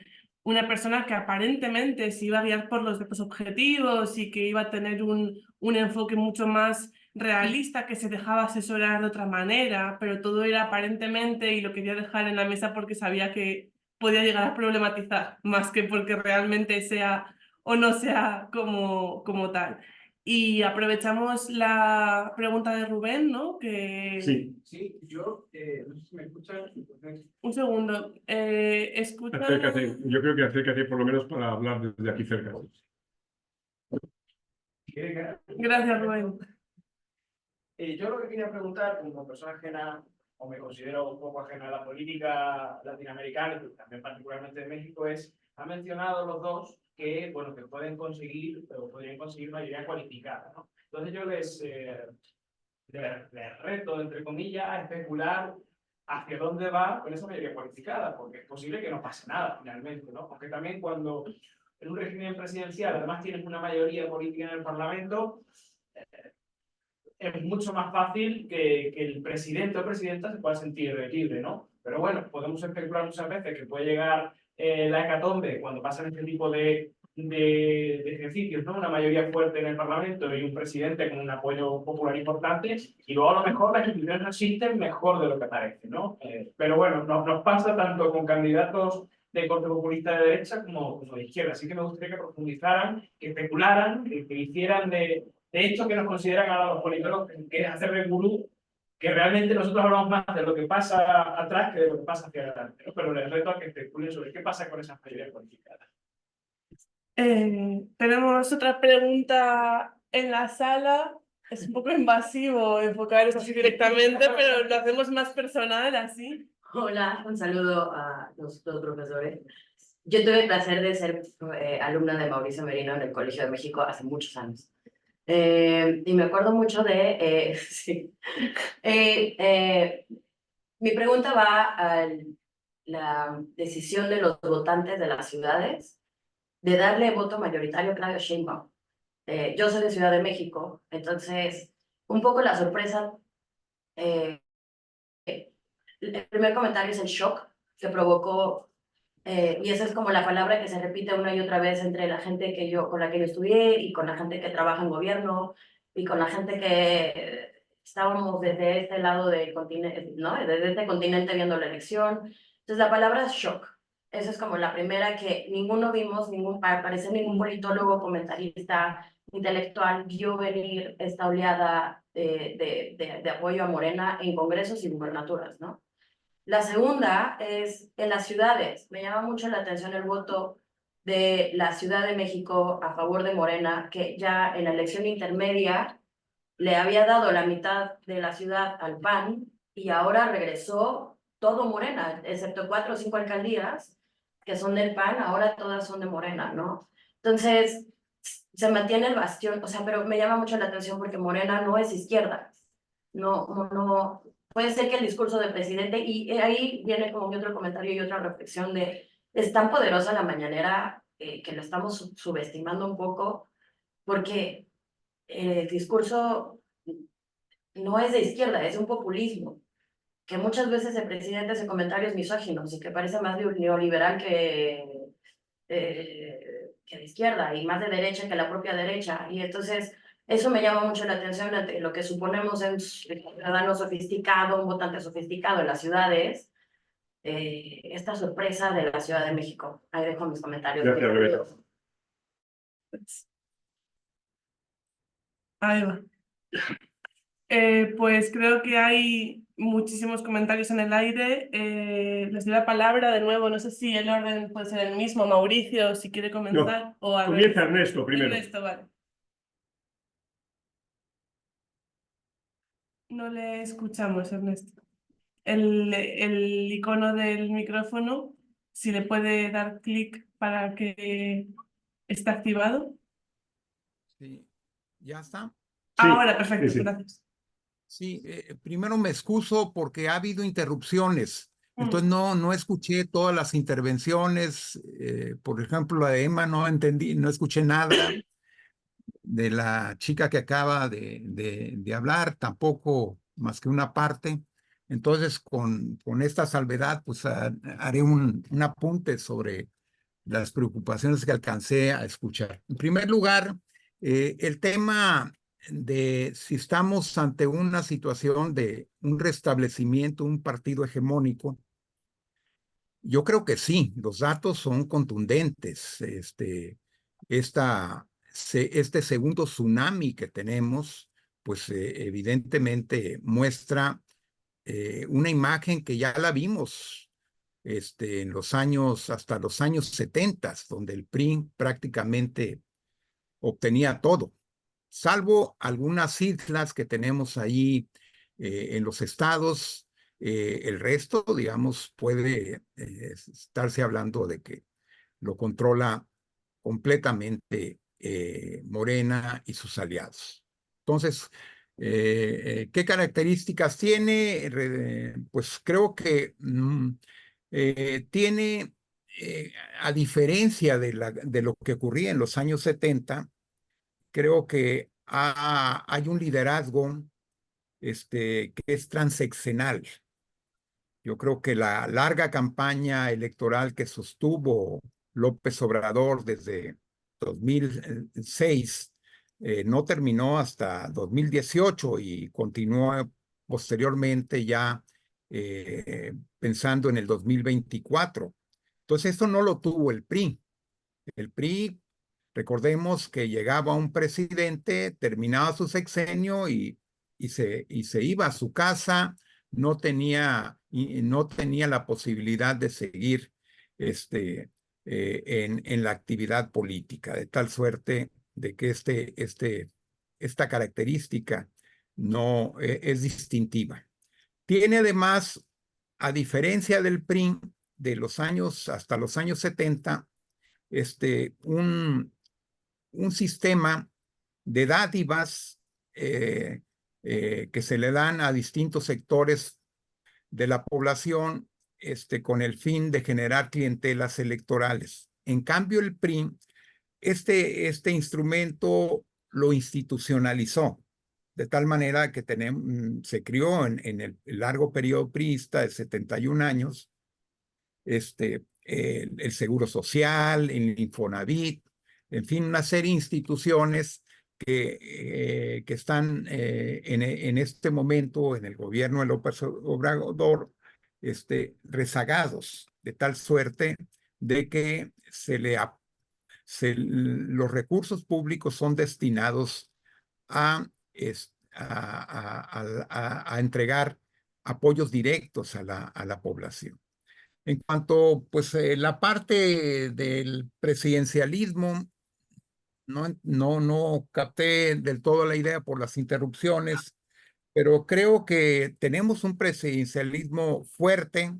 una persona que aparentemente se iba a guiar por los objetivos y que iba a tener un enfoque mucho más realista, que se dejaba asesorar de otra manera, pero todo era aparentemente, y lo quería dejar en la mesa porque sabía que podía llegar a problematizar, más que porque realmente sea o no sea como tal. Y aprovechamos la pregunta de Rubén, ¿no? Sí. Sí, yo, no sé si me escuchan. Un segundo. Escucha... Acércate. Yo creo que acércate por lo menos para hablar desde aquí cerca. Gracias, Rubén. Yo lo que quería preguntar, como persona ajena, o me considero un poco ajena a la política latinoamericana, y también particularmente de México, ha mencionado los dos que, bueno, que pueden conseguir, o podrían conseguir mayoría cualificada, ¿no? Entonces yo les reto, entre comillas, a especular hacia dónde va con esa mayoría cualificada, porque es posible que no pase nada finalmente, ¿no? Porque también cuando en un régimen presidencial, además tienes una mayoría política en el Parlamento, es mucho más fácil que el presidente o presidenta se pueda sentir libre, ¿no? Pero bueno, podemos especular muchas veces que puede llegar la hecatombe cuando pasan este tipo de ejercicios, ¿no? Una mayoría fuerte en el Parlamento y un presidente con un apoyo popular importante, y luego a lo mejor las instituciones no existen mejor de lo que parece, ¿no? Pero bueno, nos pasa tanto con candidatos de corte populista de derecha como de izquierda, así que me gustaría que profundizaran, que especularan, que hicieran de esto que nos consideran ahora los políticos, que es hacer de gurú, que realmente nosotros hablamos más de lo que pasa atrás que de lo que pasa hacia adelante, ¿no? Pero les reto a que especulen sobre qué pasa con esas mayorías cualificadas. Tenemos otra pregunta en la sala. Es un poco invasivo enfocar eso así directamente, pero lo hacemos más personal así. Hola, un saludo a los dos profesores. Yo tuve el placer de ser alumna de Mauricio Merino en el Colegio de México hace muchos años. Y me acuerdo mucho de... sí. Mi pregunta va a la decisión de los votantes de las ciudades de darle voto mayoritario a Claudia Sheinbaum. Yo soy de Ciudad de México, entonces un poco la sorpresa... el primer comentario es el shock que provocó, y esa es como la palabra que se repite una y otra vez entre la gente con la que yo estudié y con la gente que trabaja en gobierno y con la gente que estábamos desde este lado del continente, ¿no? Desde este continente viendo la elección. Entonces la palabra es shock. Esa es como la primera que ninguno vimos, al parecer ningún politólogo, comentarista, intelectual vio venir esta oleada de apoyo a Morena en congresos y gubernaturas, ¿no? La segunda es en las ciudades. Me llama mucho la atención el voto de la Ciudad de México a favor de Morena, que ya en la elección intermedia le había dado la mitad de la ciudad al PAN y ahora regresó todo Morena, excepto 4 o 5 alcaldías que son del PAN, ahora todas son de Morena, ¿no? Entonces, se mantiene el bastión, o sea, pero me llama mucho la atención porque Morena no es izquierda. No, puede ser que el discurso del presidente, y ahí viene como mi otro comentario y otra reflexión de, es tan poderosa la mañanera que lo estamos subestimando un poco, porque el discurso no es de izquierda, es un populismo, que muchas veces el presidente hace comentarios misóginos y que parece más de un neoliberal que de izquierda y más de derecha que la propia derecha. Y entonces eso me llama mucho la atención ante lo que suponemos en un ciudadano sofisticado, un votante sofisticado en las ciudades. Esta sorpresa de la Ciudad de México. Ahí dejo mis comentarios. Gracias, Rebeca. Ahí va. Pues creo que hay muchísimos comentarios en el aire. Les doy la palabra de nuevo. No sé si el orden puede ser el mismo. Mauricio, si quiere comenzar. No, o comienza Ernesto primero. Ernesto, vale. No le escuchamos, Ernesto. El icono del micrófono, si le puede dar clic para que esté activado. Sí, ¿ya está? Sí, Ahora, perfecto, sí. gracias. Sí, primero me excuso porque ha habido interrupciones, entonces no escuché todas las intervenciones, por ejemplo, la de Emma no entendí, no escuché nada de la chica que acaba de hablar, tampoco más que una parte. Entonces, con esta salvedad, pues haré un apunte sobre las preocupaciones que alcancé a escuchar. En primer lugar, el tema de si estamos ante una situación de un restablecimiento, un partido hegemónico, yo creo que sí, los datos son contundentes. Este segundo tsunami que tenemos, pues evidentemente muestra una imagen que ya la vimos en los años, hasta los años 70, donde el PRI prácticamente obtenía todo, salvo algunas islas que tenemos ahí en los estados. El resto, digamos, puede estarse hablando de que lo controla completamente Morena y sus aliados. Entonces, ¿qué características tiene? Pues creo que tiene a diferencia de lo que ocurría en los años 70, creo que hay un liderazgo que es transeccional. Yo creo que la larga campaña electoral que sostuvo López Obrador desde 2006 no terminó hasta 2018 y continuó posteriormente ya pensando en el 2024. Entonces, eso no lo tuvo el PRI. El PRI, recordemos que llegaba un presidente, terminaba su sexenio y se iba a su casa, no tenía la posibilidad de seguir en la actividad política, de tal suerte de que esta característica no es distintiva. Tiene además, a diferencia del PRI de los años hasta los años 70, un sistema de dádivas que se le dan a distintos sectores de la población con el fin de generar clientelas electorales. En cambio, el PRI, este instrumento lo institucionalizó, de tal manera que se crió en el largo periodo priista de 71 años, el Seguro Social, el Infonavit, en fin, una serie de instituciones que están en este momento en el gobierno de López Obrador rezagados, de tal suerte de que los recursos públicos son destinados a entregar apoyos directos a la población. En cuanto, pues, la parte del presidencialismo, no capté del todo la idea por las interrupciones, pero creo que tenemos un presidencialismo fuerte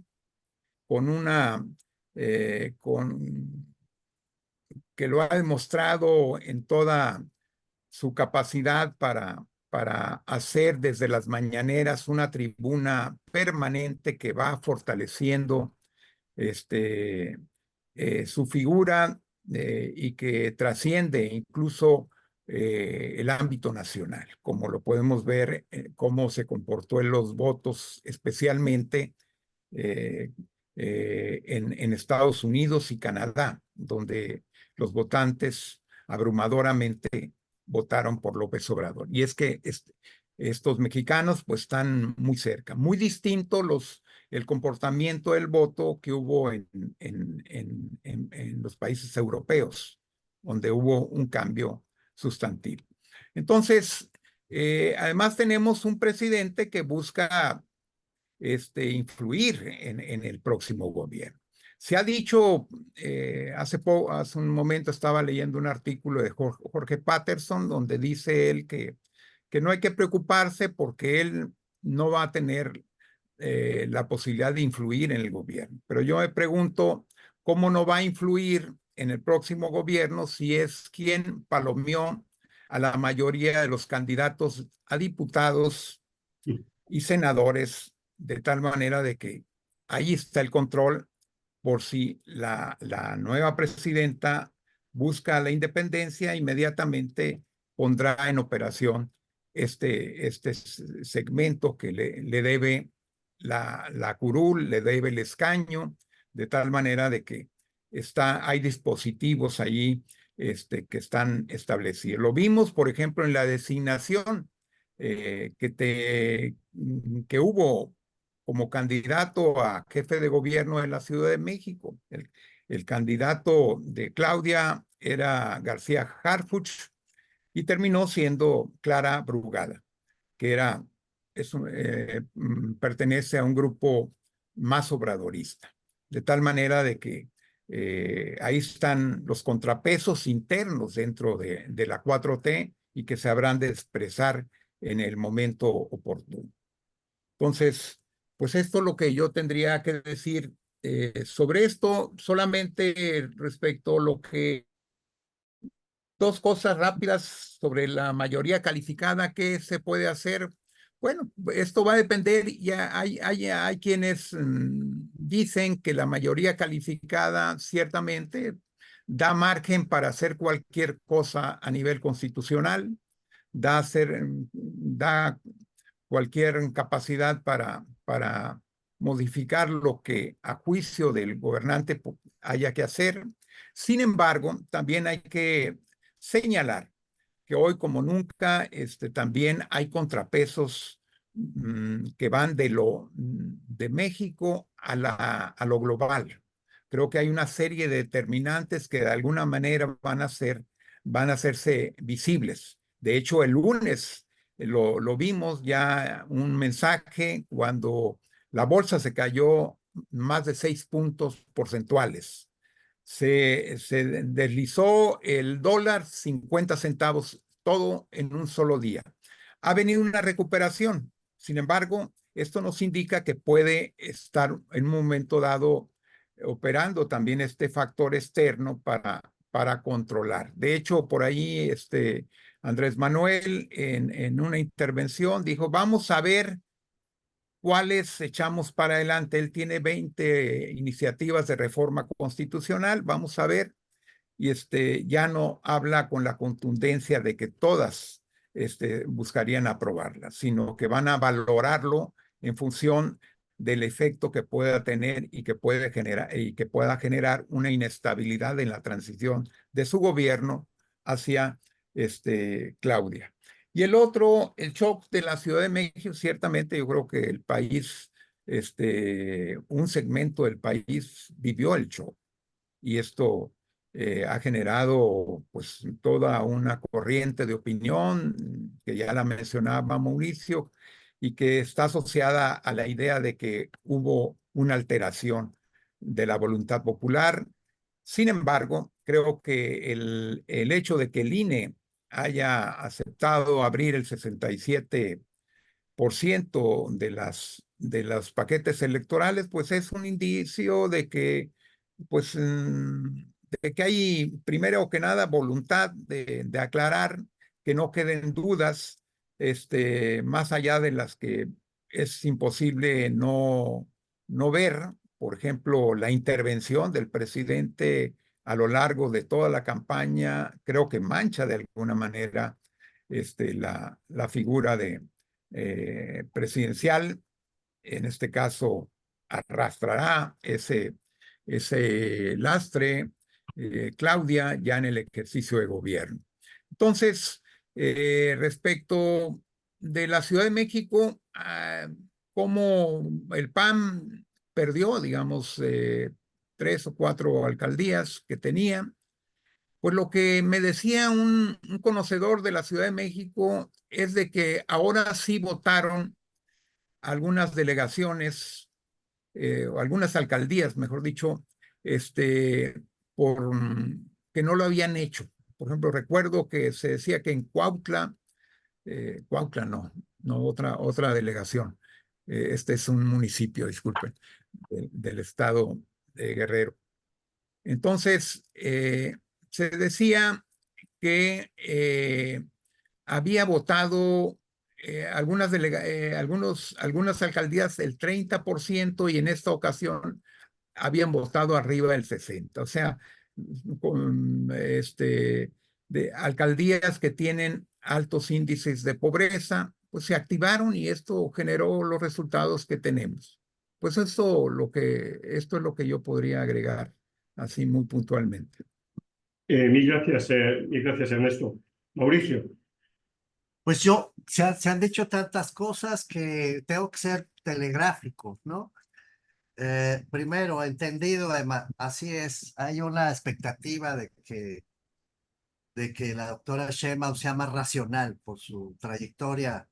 que lo ha demostrado en toda su capacidad para hacer desde las mañaneras una tribuna permanente que va fortaleciendo su figura y que trasciende incluso el ámbito nacional, como lo podemos ver, cómo se comportó en los votos, especialmente en Estados Unidos y Canadá, donde los votantes abrumadoramente votaron por López Obrador. Y es que estos mexicanos pues están muy cerca, muy distinto el comportamiento del voto que hubo en los países europeos, donde hubo un cambio sustantivo. Entonces, además tenemos un presidente que busca influir en el próximo gobierno. Se ha dicho, hace un momento estaba leyendo un artículo de Jorge Patterson, donde dice él que no hay que preocuparse porque él no va a tener la posibilidad de influir en el gobierno. Pero yo me pregunto, ¿cómo no va a influir en el próximo gobierno si es quien palomeó a la mayoría de los candidatos a diputados y senadores, de tal manera de que ahí está el control por si la nueva presidenta busca la independencia, inmediatamente pondrá en operación este segmento que le debe la curul, le debe el escaño, de tal manera de que hay dispositivos allí que están establecidos. Lo vimos, por ejemplo, en la designación que hubo como candidato a jefe de gobierno de la Ciudad de México. El candidato de Claudia era García Harfuch y terminó siendo Clara Brugada, que pertenece a un grupo más obradorista, de tal manera de que ahí están los contrapesos internos dentro de la 4T y que se habrán de expresar en el momento oportuno. Entonces, pues esto es lo que yo tendría que decir sobre esto, solamente respecto a dos cosas rápidas sobre la mayoría calificada. ¿Qué se puede hacer? Bueno, esto va a depender, ya hay quienes dicen que la mayoría calificada ciertamente da margen para hacer cualquier cosa a nivel constitucional, da cualquier capacidad para modificar lo que a juicio del gobernante haya que hacer. Sin embargo, también hay que señalar que hoy como nunca también hay contrapesos que van de México a lo global. Creo que hay una serie de determinantes que de alguna manera van a hacerse visibles. De hecho, el lunes lo vimos ya un mensaje cuando la bolsa se cayó más de 6 puntos porcentuales. Se deslizó el dólar 50 centavos, todo en un solo día. Ha venido una recuperación. Sin embargo, esto nos indica que puede estar en un momento dado operando también este factor externo para controlar. De hecho, por ahí Andrés Manuel en una intervención dijo, vamos a ver cuáles echamos para adelante. Él tiene 20 iniciativas de reforma constitucional, vamos a ver, y ya no habla con la contundencia de que todas buscarían aprobarlas, sino que van a valorarlo en función del efecto que pueda tener y que pueda generar una inestabilidad en la transición de su gobierno hacia Claudia. Y el otro, el shock de la Ciudad de México, ciertamente yo creo que el país, un segmento del país vivió el shock y esto ha generado pues toda una corriente de opinión que ya la mencionaba Mauricio y que está asociada a la idea de que hubo una alteración de la voluntad popular. Sin embargo, creo que el hecho de que el INE haya aceptado abrir el 67% de los paquetes electorales, pues es un indicio de que, pues, de que hay, primero que nada, voluntad de aclarar, que no queden dudas, más allá de las que es imposible no ver. Por ejemplo, la intervención del presidente a lo largo de toda la campaña, creo que mancha de alguna manera la figura presidencial. En este caso, arrastrará ese lastre Claudia ya en el ejercicio de gobierno. Entonces, respecto de la Ciudad de México, como el PAN perdió, digamos, 3 o 4 alcaldías que tenía, pues lo que me decía un conocedor de la Ciudad de México es de que ahora sí votaron algunas delegaciones, o algunas alcaldías, mejor dicho, por que no lo habían hecho. Por ejemplo, recuerdo que se decía que en Cuautla no, otra delegación. Este es un municipio, disculpen, del estado de Guerrero. Entonces, se decía que había votado algunas alcaldías el 30% y en esta ocasión habían votado arriba del 60%. O sea, con de alcaldías que tienen altos índices de pobreza, pues se activaron y esto generó los resultados que tenemos. Pues esto es lo que yo podría agregar así muy puntualmente. Mil gracias, Ernesto. Mauricio. Pues se han dicho tantas cosas que tengo que ser telegráfico, ¿no? Primero, entendido, además, así es, hay una expectativa de que la doctora Sheinbaum sea más racional por su trayectoria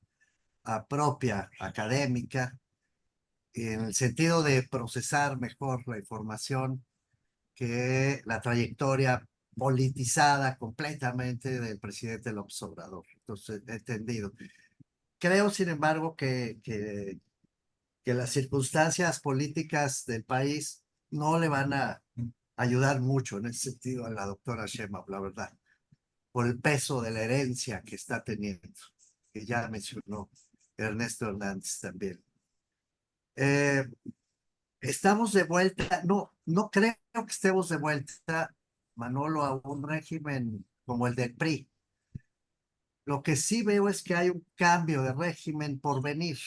propia, académica, en el sentido de procesar mejor la información que la trayectoria politizada completamente del presidente López Obrador. Entonces, entendido. Creo, sin embargo, que las circunstancias políticas del país no le van a ayudar mucho en ese sentido a la doctora Sheinbaum, la verdad, por el peso de la herencia que está teniendo, que ya mencionó Ernesto Hernández también. Estamos de vuelta, no creo que estemos de vuelta, Manolo, a un régimen como el del PRI. Lo que sí veo es que hay un cambio de régimen por venir.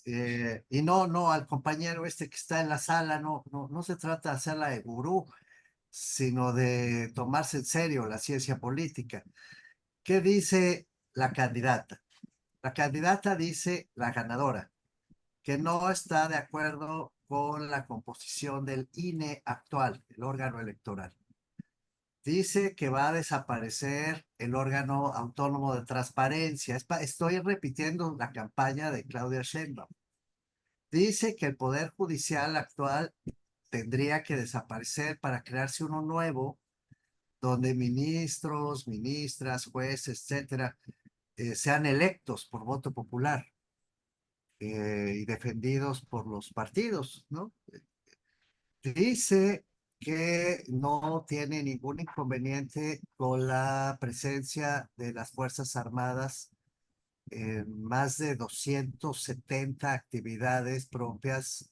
Y no, al compañero este que está en la sala, no se trata de hacerla de gurú, sino de tomarse en serio la ciencia política. ¿Qué dice la candidata? La candidata dice, la ganadora, que no está de acuerdo con la composición del INE actual, el órgano electoral. Dice que va a desaparecer el órgano autónomo de transparencia. Estoy repitiendo la campaña de Claudia Sheinbaum. Dice que el Poder Judicial actual tendría que desaparecer para crearse uno nuevo, donde ministros, ministras, jueces, etcétera, sean electos por voto popular y defendidos por los partidos, ¿no? Dice que no tiene ningún inconveniente con la presencia de las Fuerzas Armadas en más de 270 actividades propias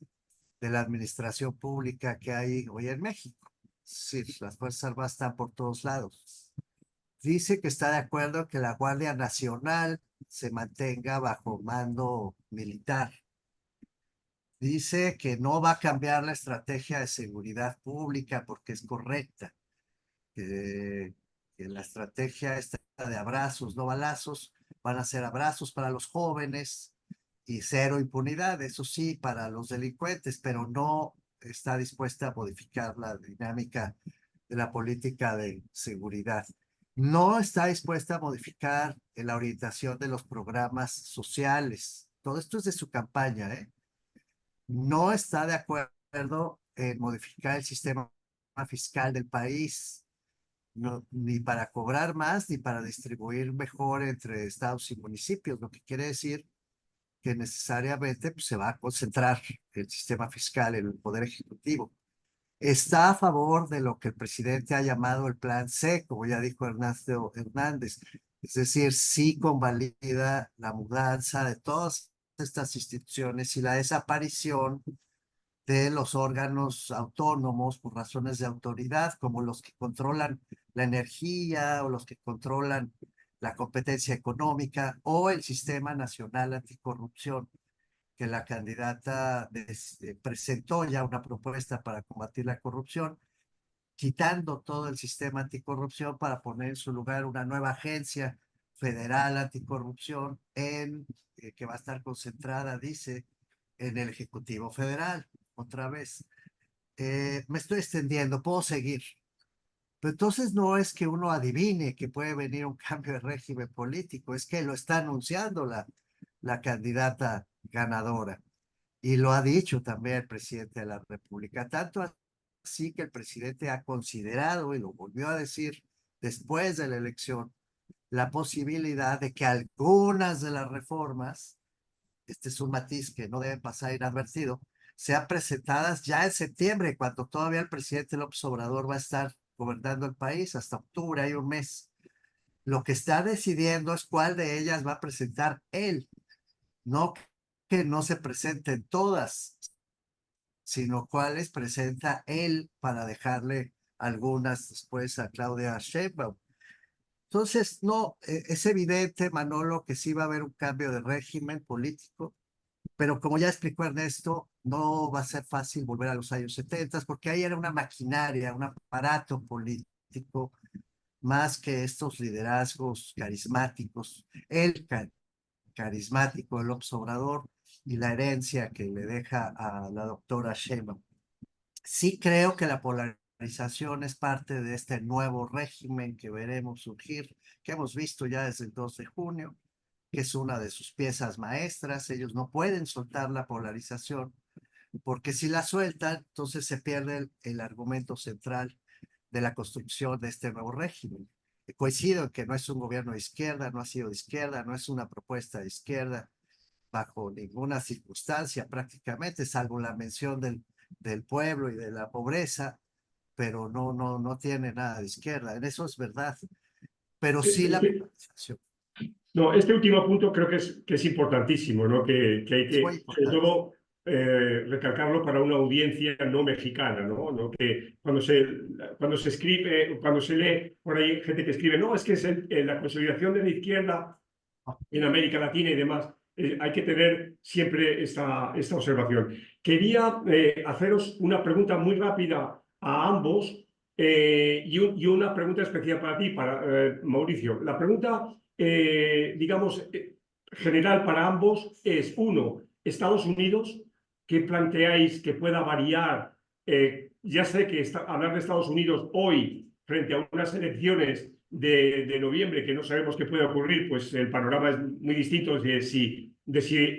de la administración pública que hay hoy en México. Sí, las Fuerzas Armadas están por todos lados. Dice que está de acuerdo en que la Guardia Nacional se mantenga bajo mando militar. Dice que no va a cambiar la estrategia de seguridad pública porque es correcta. Que la estrategia está de abrazos, no balazos, van a ser abrazos para los jóvenes y cero impunidad, eso sí, para los delincuentes, pero no está dispuesta a modificar la dinámica de la política de seguridad. No está dispuesta a modificar la orientación de los programas sociales. Todo esto es de su campaña, ¿eh? No está de acuerdo en modificar el sistema fiscal del país, ni para cobrar más, ni para distribuir mejor entre estados y municipios, lo que quiere decir que necesariamente pues, se va a concentrar el sistema fiscal en el Poder Ejecutivo. Está a favor de lo que el presidente ha llamado el Plan C, como ya dijo Ernesto Hernández, es decir, sí convalida la mudanza de todas estas instituciones y la desaparición de los órganos autónomos por razones de autoridad, como los que controlan la energía o los que controlan la competencia económica o el Sistema Nacional Anticorrupción, que la candidata presentó ya una propuesta para combatir la corrupción, quitando todo el sistema anticorrupción para poner en su lugar una nueva agencia federal anticorrupción que va a estar concentrada, dice, en el Ejecutivo Federal. Otra vez, me estoy extendiendo, puedo seguir. Pero entonces no es que uno adivine que puede venir un cambio de régimen político, es que lo está anunciando la candidata ganadora. Y lo ha dicho también el presidente de la República. Tanto así que el presidente ha considerado, y lo volvió a decir después de la elección, la posibilidad de que algunas de las reformas, este es un matiz que no debe pasar inadvertido, sean presentadas ya en septiembre, cuando todavía el presidente López Obrador va a estar gobernando el país hasta octubre, hay un mes. Lo que está decidiendo es cuál de ellas va a presentar él, no que no se presenten todas, sino cuáles presenta él para dejarle algunas después a Claudia Sheinbaum. Entonces, no, es evidente, Manolo, que sí va a haber un cambio de régimen político, pero como ya explicó Ernesto, no va a ser fácil volver a los años 70 porque ahí era una maquinaria, un aparato político, más que estos liderazgos carismáticos. El carismático del López Obrador y la herencia que le deja a la doctora Sheinbaum. Sí creo que la polarización es parte de este nuevo régimen que veremos surgir, que hemos visto ya desde el 2 de junio, que es una de sus piezas maestras. Ellos no pueden soltar la polarización, porque si la sueltan, entonces se pierde el argumento central de la construcción de este nuevo régimen. Coincido en que no es un gobierno de izquierda, no ha sido de izquierda, no es una propuesta de izquierda bajo ninguna circunstancia prácticamente, salvo la mención del pueblo y de la pobreza, pero no tiene nada de izquierda. En eso es verdad, pero sí la polarización. No, este último punto creo que es importantísimo, ¿no? Que hay Es muy que, sobre importante. todo, recalcarlo para una audiencia no mexicana, ¿no? Que cuando se escribe, cuando se lee por ahí gente que escribe, no, es que es la consolidación de la izquierda en América Latina y demás. Hay que tener siempre esta observación. Quería haceros una pregunta muy rápida a ambos y una pregunta especial para ti, para Mauricio. La pregunta, digamos, general para ambos es, uno, Estados Unidos, ¿qué planteáis que pueda variar? Ya sé que hablar de Estados Unidos hoy, frente a unas elecciones de noviembre, que no sabemos qué puede ocurrir, pues el panorama es muy distinto de si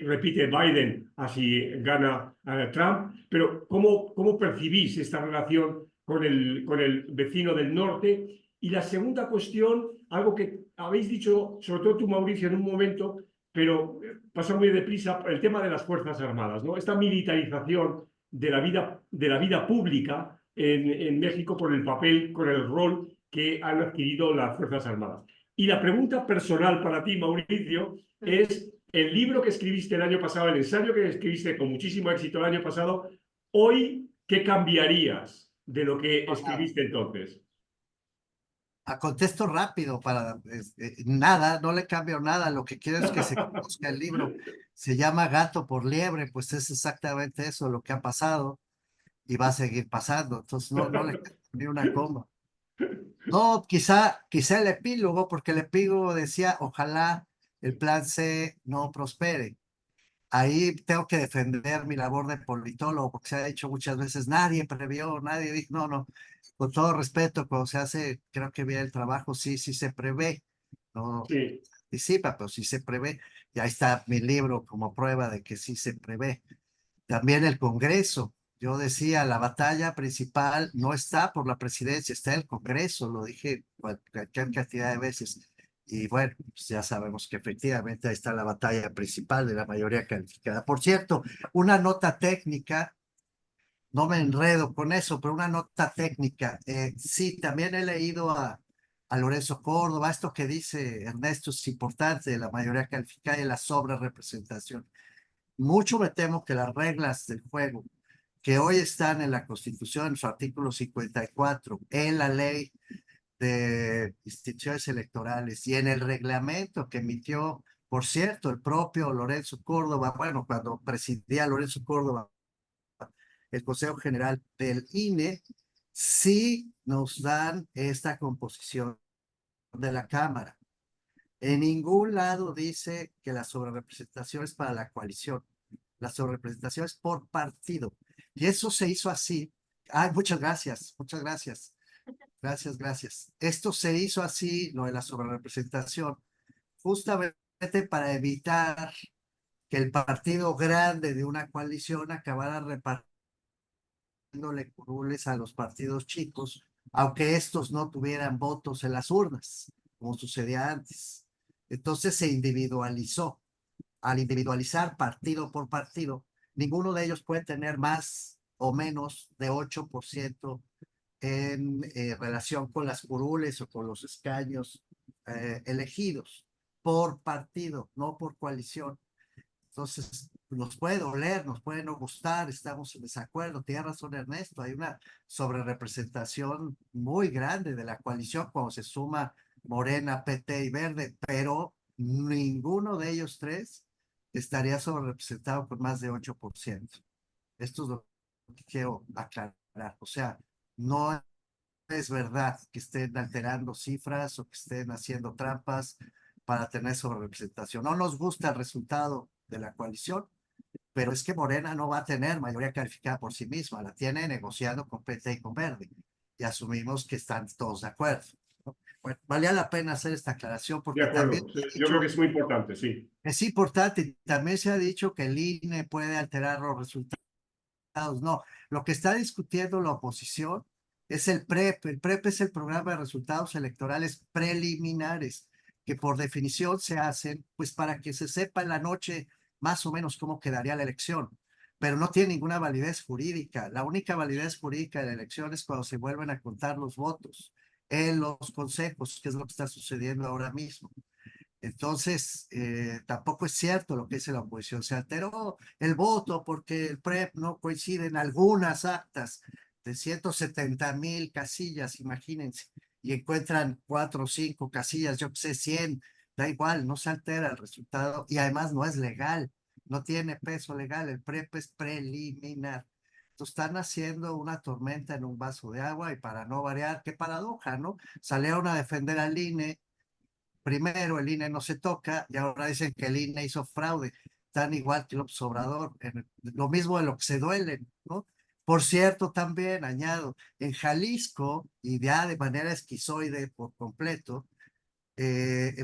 repite Biden a si gana Trump. Pero ¿cómo percibís esta relación con el vecino del norte? Y la segunda cuestión, algo que habéis dicho, sobre todo tú, Mauricio, en un momento, pero pasa muy deprisa, el tema de las Fuerzas Armadas, ¿no? Esta militarización de la vida pública en México por el papel, con el rol que han adquirido las Fuerzas Armadas. Y la pregunta personal para ti, Mauricio, es el libro que escribiste el año pasado, el ensayo que escribiste con muchísimo éxito el año pasado, hoy, ¿qué cambiarías de lo que escribiste entonces? Contesto rápido para nada, no le cambio nada. Lo que quiero es que se conozca el libro. Se llama Gato por Liebre, pues es exactamente eso lo que ha pasado y va a seguir pasando. Entonces no le cambio ni una coma. No, quizá el epílogo, porque el epílogo decía, ojalá el plan C no prospere. Ahí tengo que defender mi labor de politólogo, porque se ha dicho muchas veces, nadie previó, nadie dijo, no, con todo respeto, cuando se hace, creo que bien el trabajo, sí se prevé, no Sí, anticipa, pero sí se prevé. Y ahí está mi libro como prueba de que sí se prevé. También el Congreso. Yo decía, la batalla principal no está por la presidencia, está el Congreso, lo dije cualquier cantidad de veces. Y bueno, pues ya sabemos que efectivamente ahí está la batalla principal de la mayoría calificada. Por cierto, una nota técnica, no me enredo con eso, pero una nota técnica. Sí, también he leído a Lorenzo Córdoba, esto que dice Ernesto es importante, la mayoría calificada y la sobrerepresentación. Mucho me temo que las reglas del juego que hoy están en la Constitución, en su artículo 54, en la ley de instituciones electorales y en el reglamento que emitió, por cierto, el propio Lorenzo Córdoba, bueno, cuando presidía Lorenzo Córdoba el Consejo General del INE, sí nos dan esta composición de la Cámara. En ningún lado dice que la sobrerepresentación es para la coalición. La sobrerepresentación es por partido. Y eso se hizo así. Ay, muchas gracias, muchas gracias. Gracias. Esto se hizo así, lo de la sobrerepresentación, justamente para evitar que el partido grande de una coalición acabara repartiéndole curules a los partidos chicos, aunque estos no tuvieran votos en las urnas, como sucedía antes. Entonces se individualizó. Al individualizar partido por partido, ninguno de ellos puede tener más o menos de 8% en relación con las curules o con los escaños elegidos por partido, no por coalición. Entonces, nos puede doler, nos puede no gustar, estamos en desacuerdo. Tiene razón Ernesto, hay una sobrerepresentación muy grande de la coalición cuando se suma Morena, PT y Verde, pero ninguno de ellos tres estaría sobrerepresentado con más de 8%. Esto es lo que quiero aclarar. O sea, no es verdad que estén alterando cifras o que estén haciendo trampas para tener sobrerepresentación. No nos gusta el resultado de la coalición, pero es que Morena no va a tener mayoría calificada por sí misma, la tiene negociando con PT y con Verde, y asumimos que están todos de acuerdo, ¿no? Bueno, valía la pena hacer esta aclaración de porque también acuerdo. Yo creo que es muy importante, sí. es importante, también se ha dicho que el INE puede alterar los resultados. No, lo que está discutiendo la oposición es el PREP. El PREP es el programa de resultados electorales preliminares, que por definición se hacen pues para que se sepa en la noche más o menos cómo quedaría la elección, pero no tiene ninguna validez jurídica. La única validez jurídica de la elección es cuando se vuelven a contar los votos en los consejos, que es lo que está sucediendo ahora mismo. Entonces, tampoco es cierto lo que dice la oposición. Se alteró el voto porque el PREP no coincide en algunas actas de 170,000 casillas, imagínense, y encuentran 4 o 5 casillas, yo que sé, 100, da igual, no se altera el resultado y además no es legal, no tiene peso legal, el PREP es preliminar. Entonces están haciendo una tormenta en un vaso de agua y para no variar, qué paradoja, ¿no? Salieron a defender al INE. Primero, el INE no se toca y ahora dicen que el INE hizo fraude, tan igual que López Obrador, lo mismo de lo que se duelen, ¿no? Por cierto, también añado, en Jalisco, y ya de manera esquizoide por completo,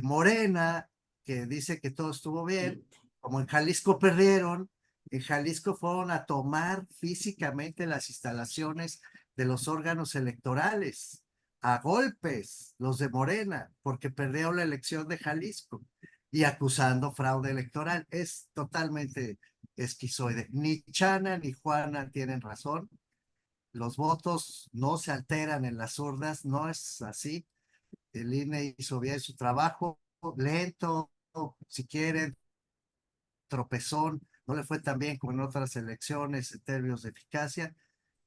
Morena, que dice que todo estuvo bien, como en Jalisco perdieron, en Jalisco fueron a tomar físicamente las instalaciones de los órganos electorales, a golpes, los de Morena, porque perdieron la elección de Jalisco y acusando fraude electoral. Es totalmente esquizoide. Ni Chana ni Juana tienen razón. Los votos no se alteran en las urnas, no es así. El INE hizo bien su trabajo, lento, si quieren, tropezón, no le fue tan bien como en otras elecciones en términos de eficacia,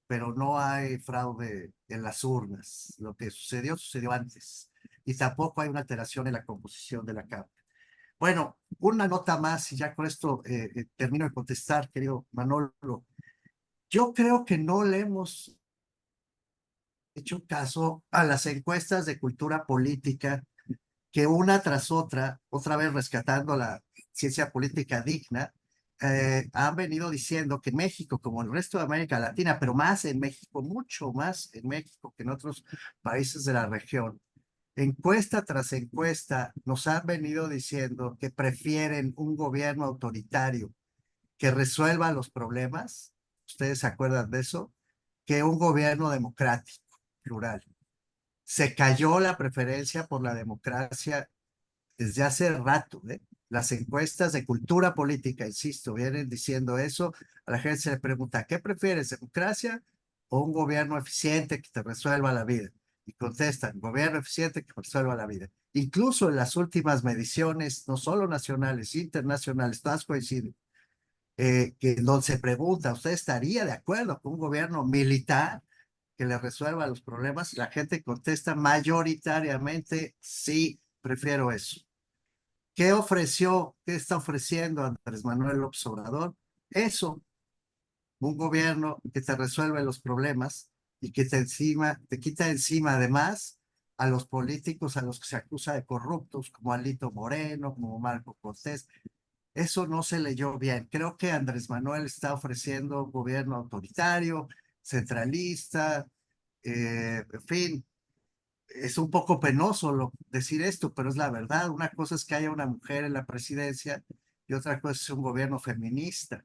pero no hay fraude en las urnas. Lo que sucedió, sucedió antes. Y tampoco hay una alteración en la composición de la Cámara. Bueno, una nota más, y ya con esto termino de contestar, querido Manolo. Yo creo que no le hemos hecho caso a las encuestas de cultura política que una tras otra vez rescatando la ciencia política digna, han venido diciendo que México, como el resto de América Latina, pero más en México, mucho más en México que en otros países de la región, encuesta tras encuesta nos han venido diciendo que prefieren un gobierno autoritario que resuelva los problemas, ustedes se acuerdan de eso, que un gobierno democrático, plural. Se cayó la preferencia por la democracia desde hace rato, ¿eh? Las encuestas de cultura política, insisto, vienen diciendo eso. A la gente se le pregunta, ¿qué prefieres, democracia o un gobierno eficiente que te resuelva la vida? Y contestan, gobierno eficiente que resuelva la vida. Incluso en las últimas mediciones, no solo nacionales, internacionales, todas coinciden, que donde se pregunta, ¿usted estaría de acuerdo con un gobierno militar que le resuelva los problemas? La gente contesta mayoritariamente, sí, prefiero eso. ¿Qué ofreció, qué está ofreciendo Andrés Manuel López Obrador? Eso, un gobierno que te resuelve los problemas y que te quita encima además a los políticos a los que se acusa de corruptos, como Alito Moreno, como Marco Cortés. Eso no se leyó bien. Creo que Andrés Manuel está ofreciendo un gobierno autoritario, centralista, en fin, es un poco penoso decir esto, pero es la verdad. Una cosa es que haya una mujer en la presidencia y otra cosa es un gobierno feminista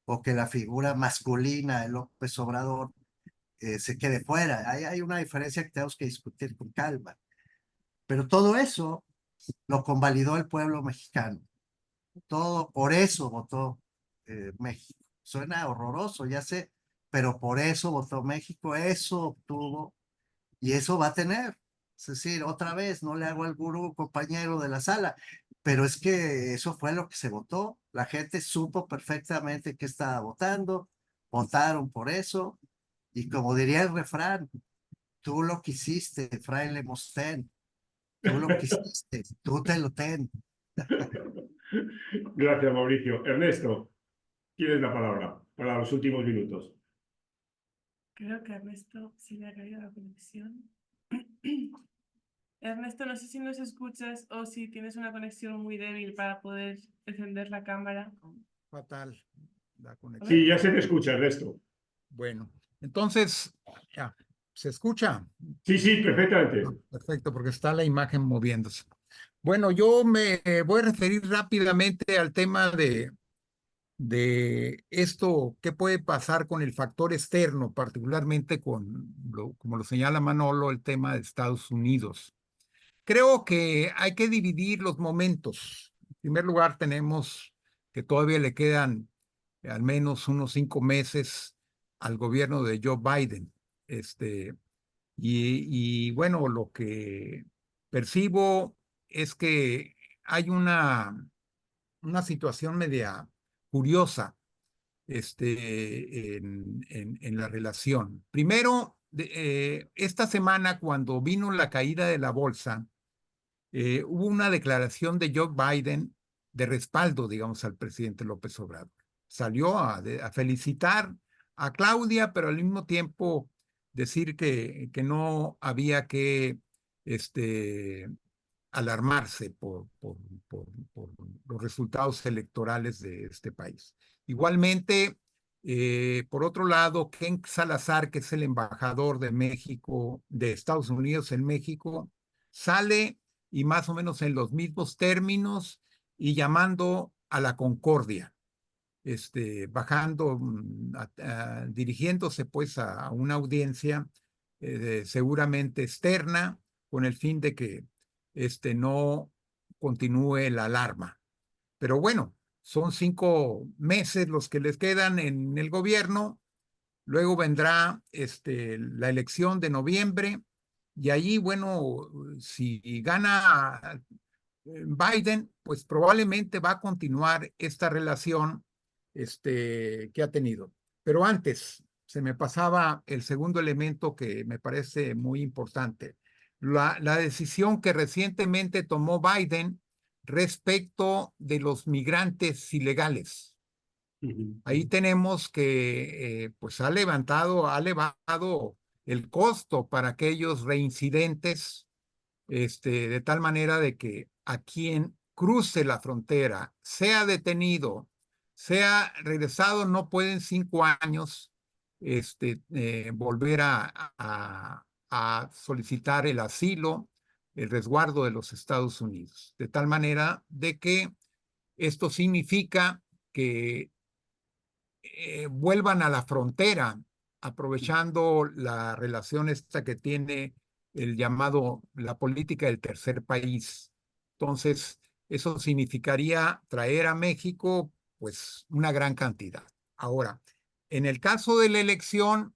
o que la figura masculina de López Obrador se quede fuera. Hay una diferencia que tenemos que discutir con calma. Pero todo eso lo convalidó el pueblo mexicano. Todo por eso votó México. Suena horroroso, ya sé, pero por eso votó México, eso obtuvo y eso va a tener. Es decir, otra vez, no le hago al gurú compañero de la sala, pero es que eso fue lo que se votó. La gente supo perfectamente qué estaba votando, votaron por eso, y como diría el refrán, tú lo quisiste, fraile Mostén, tú lo quisiste, tú te lo ten. Gracias, Mauricio. Ernesto, tienes la palabra para los últimos minutos. Creo que a Ernesto se le ha caído la conexión. Ernesto, no sé si nos escuchas o si tienes una conexión muy débil para poder encender la cámara. Fatal la conexión. Sí, ya se te escucha, Ernesto. Bueno, entonces, ya, ¿se escucha? Sí, sí, perfectamente. Perfecto, porque está la imagen moviéndose. Bueno, yo me voy a referir rápidamente al tema de esto, qué puede pasar con el factor externo, particularmente como lo señala Manolo, el tema de Estados Unidos. Creo que hay que dividir los momentos. En primer lugar, tenemos que todavía le quedan al menos unos 5 meses al gobierno de Joe Biden. Y bueno, lo que percibo es que hay una situación media curiosa en la relación. Primero, esta semana, cuando vino la caída de la bolsa, hubo una declaración de Joe Biden de respaldo, digamos, al presidente López Obrador. Salió a felicitar a Claudia, pero al mismo tiempo decir que no había que alarmarse por los resultados electorales de este país. Igualmente, por otro lado, Ken Salazar, que es el embajador de México, de Estados Unidos en México, sale y más o menos en los mismos términos y llamando a la concordia, bajando, dirigiéndose pues a una audiencia seguramente externa con el fin de que no continúe la alarma. Pero bueno, son 5 meses los que les quedan en el gobierno. Luego vendrá la elección de noviembre y allí, bueno, si gana Biden, pues probablemente va a continuar esta relación que ha tenido. Pero antes, se me pasaba el segundo elemento que me parece muy importante. La decisión que recientemente tomó Biden respecto de los migrantes ilegales. Ahí tenemos que pues ha elevado el costo para aquellos reincidentes, de tal manera de que a quien cruce la frontera, sea detenido, sea regresado, no pueden 5 años volver a solicitar el asilo, el resguardo de los Estados Unidos. De tal manera de que esto significa que vuelvan a la frontera, aprovechando la relación esta que tiene el llamado, la política del tercer país. Entonces, eso significaría traer a México, pues, una gran cantidad. Ahora, en el caso de la elección,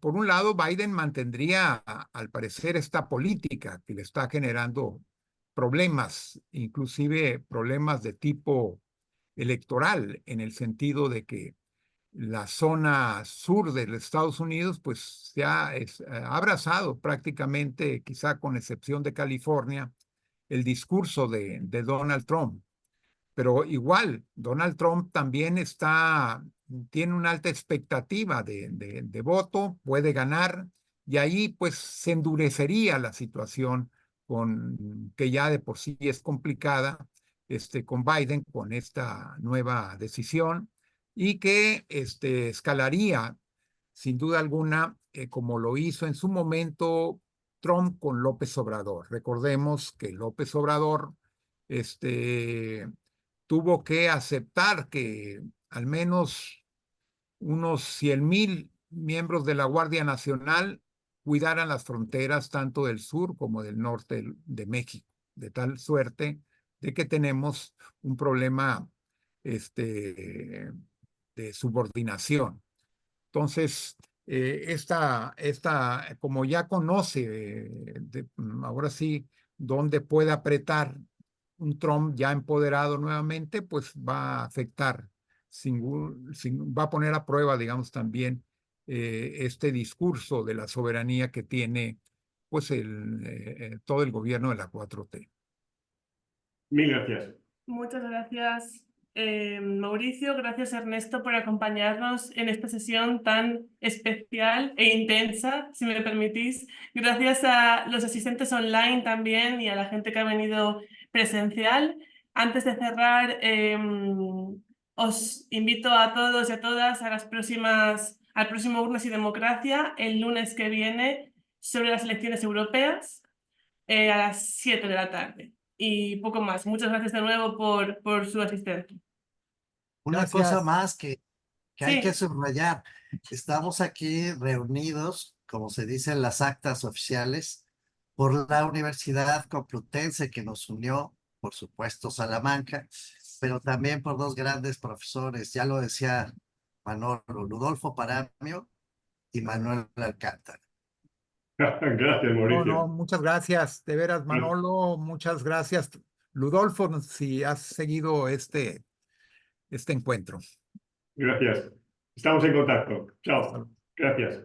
por un lado, Biden mantendría, al parecer, esta política que le está generando problemas, inclusive problemas de tipo electoral, en el sentido de que la zona sur de los Estados Unidos, pues ya ha abrazado prácticamente, quizá con excepción de California, el discurso de Donald Trump. Pero igual, Donald Trump también tiene una alta expectativa de voto, puede ganar, y ahí pues se endurecería la situación que ya de por sí es complicada, con Biden, con esta nueva decisión, y que escalaría, sin duda alguna, como lo hizo en su momento Trump con López Obrador. Recordemos que López Obrador, tuvo que aceptar que al menos unos 100,000 miembros de la Guardia Nacional cuidaran las fronteras tanto del sur como del norte de México, de tal suerte de que tenemos un problema de subordinación. Entonces, como ya conoce, ahora sí, dónde puede apretar un Trump ya empoderado nuevamente, pues va a afectar, va a poner a prueba, digamos, también este discurso de la soberanía que tiene pues todo el gobierno de la 4T. Mil gracias. Muchas gracias, Mauricio. Gracias, Ernesto, por acompañarnos en esta sesión tan especial e intensa, si me permitís. Gracias a los asistentes online también y a la gente que ha venido presencial. Antes de cerrar, os invito a todos y a todas a al próximo Urnas y Democracia, el lunes que viene, sobre las elecciones europeas, a las 7 de la tarde. Y poco más. Muchas gracias de nuevo por su asistencia. Una cosa más que hay que Sí, subrayar. Estamos aquí reunidos, como se dice en las actas oficiales, por la Universidad Complutense que nos unió, por supuesto, Salamanca, pero también por 2 grandes profesores, ya lo decía Manolo, Ludolfo Paramio y Manuel Alcántara. Gracias, No, Mauricio. muchas gracias, de veras, Manolo, muchas gracias. Ludolfo, si has seguido este encuentro. Gracias. Estamos en contacto. Chao. Gracias.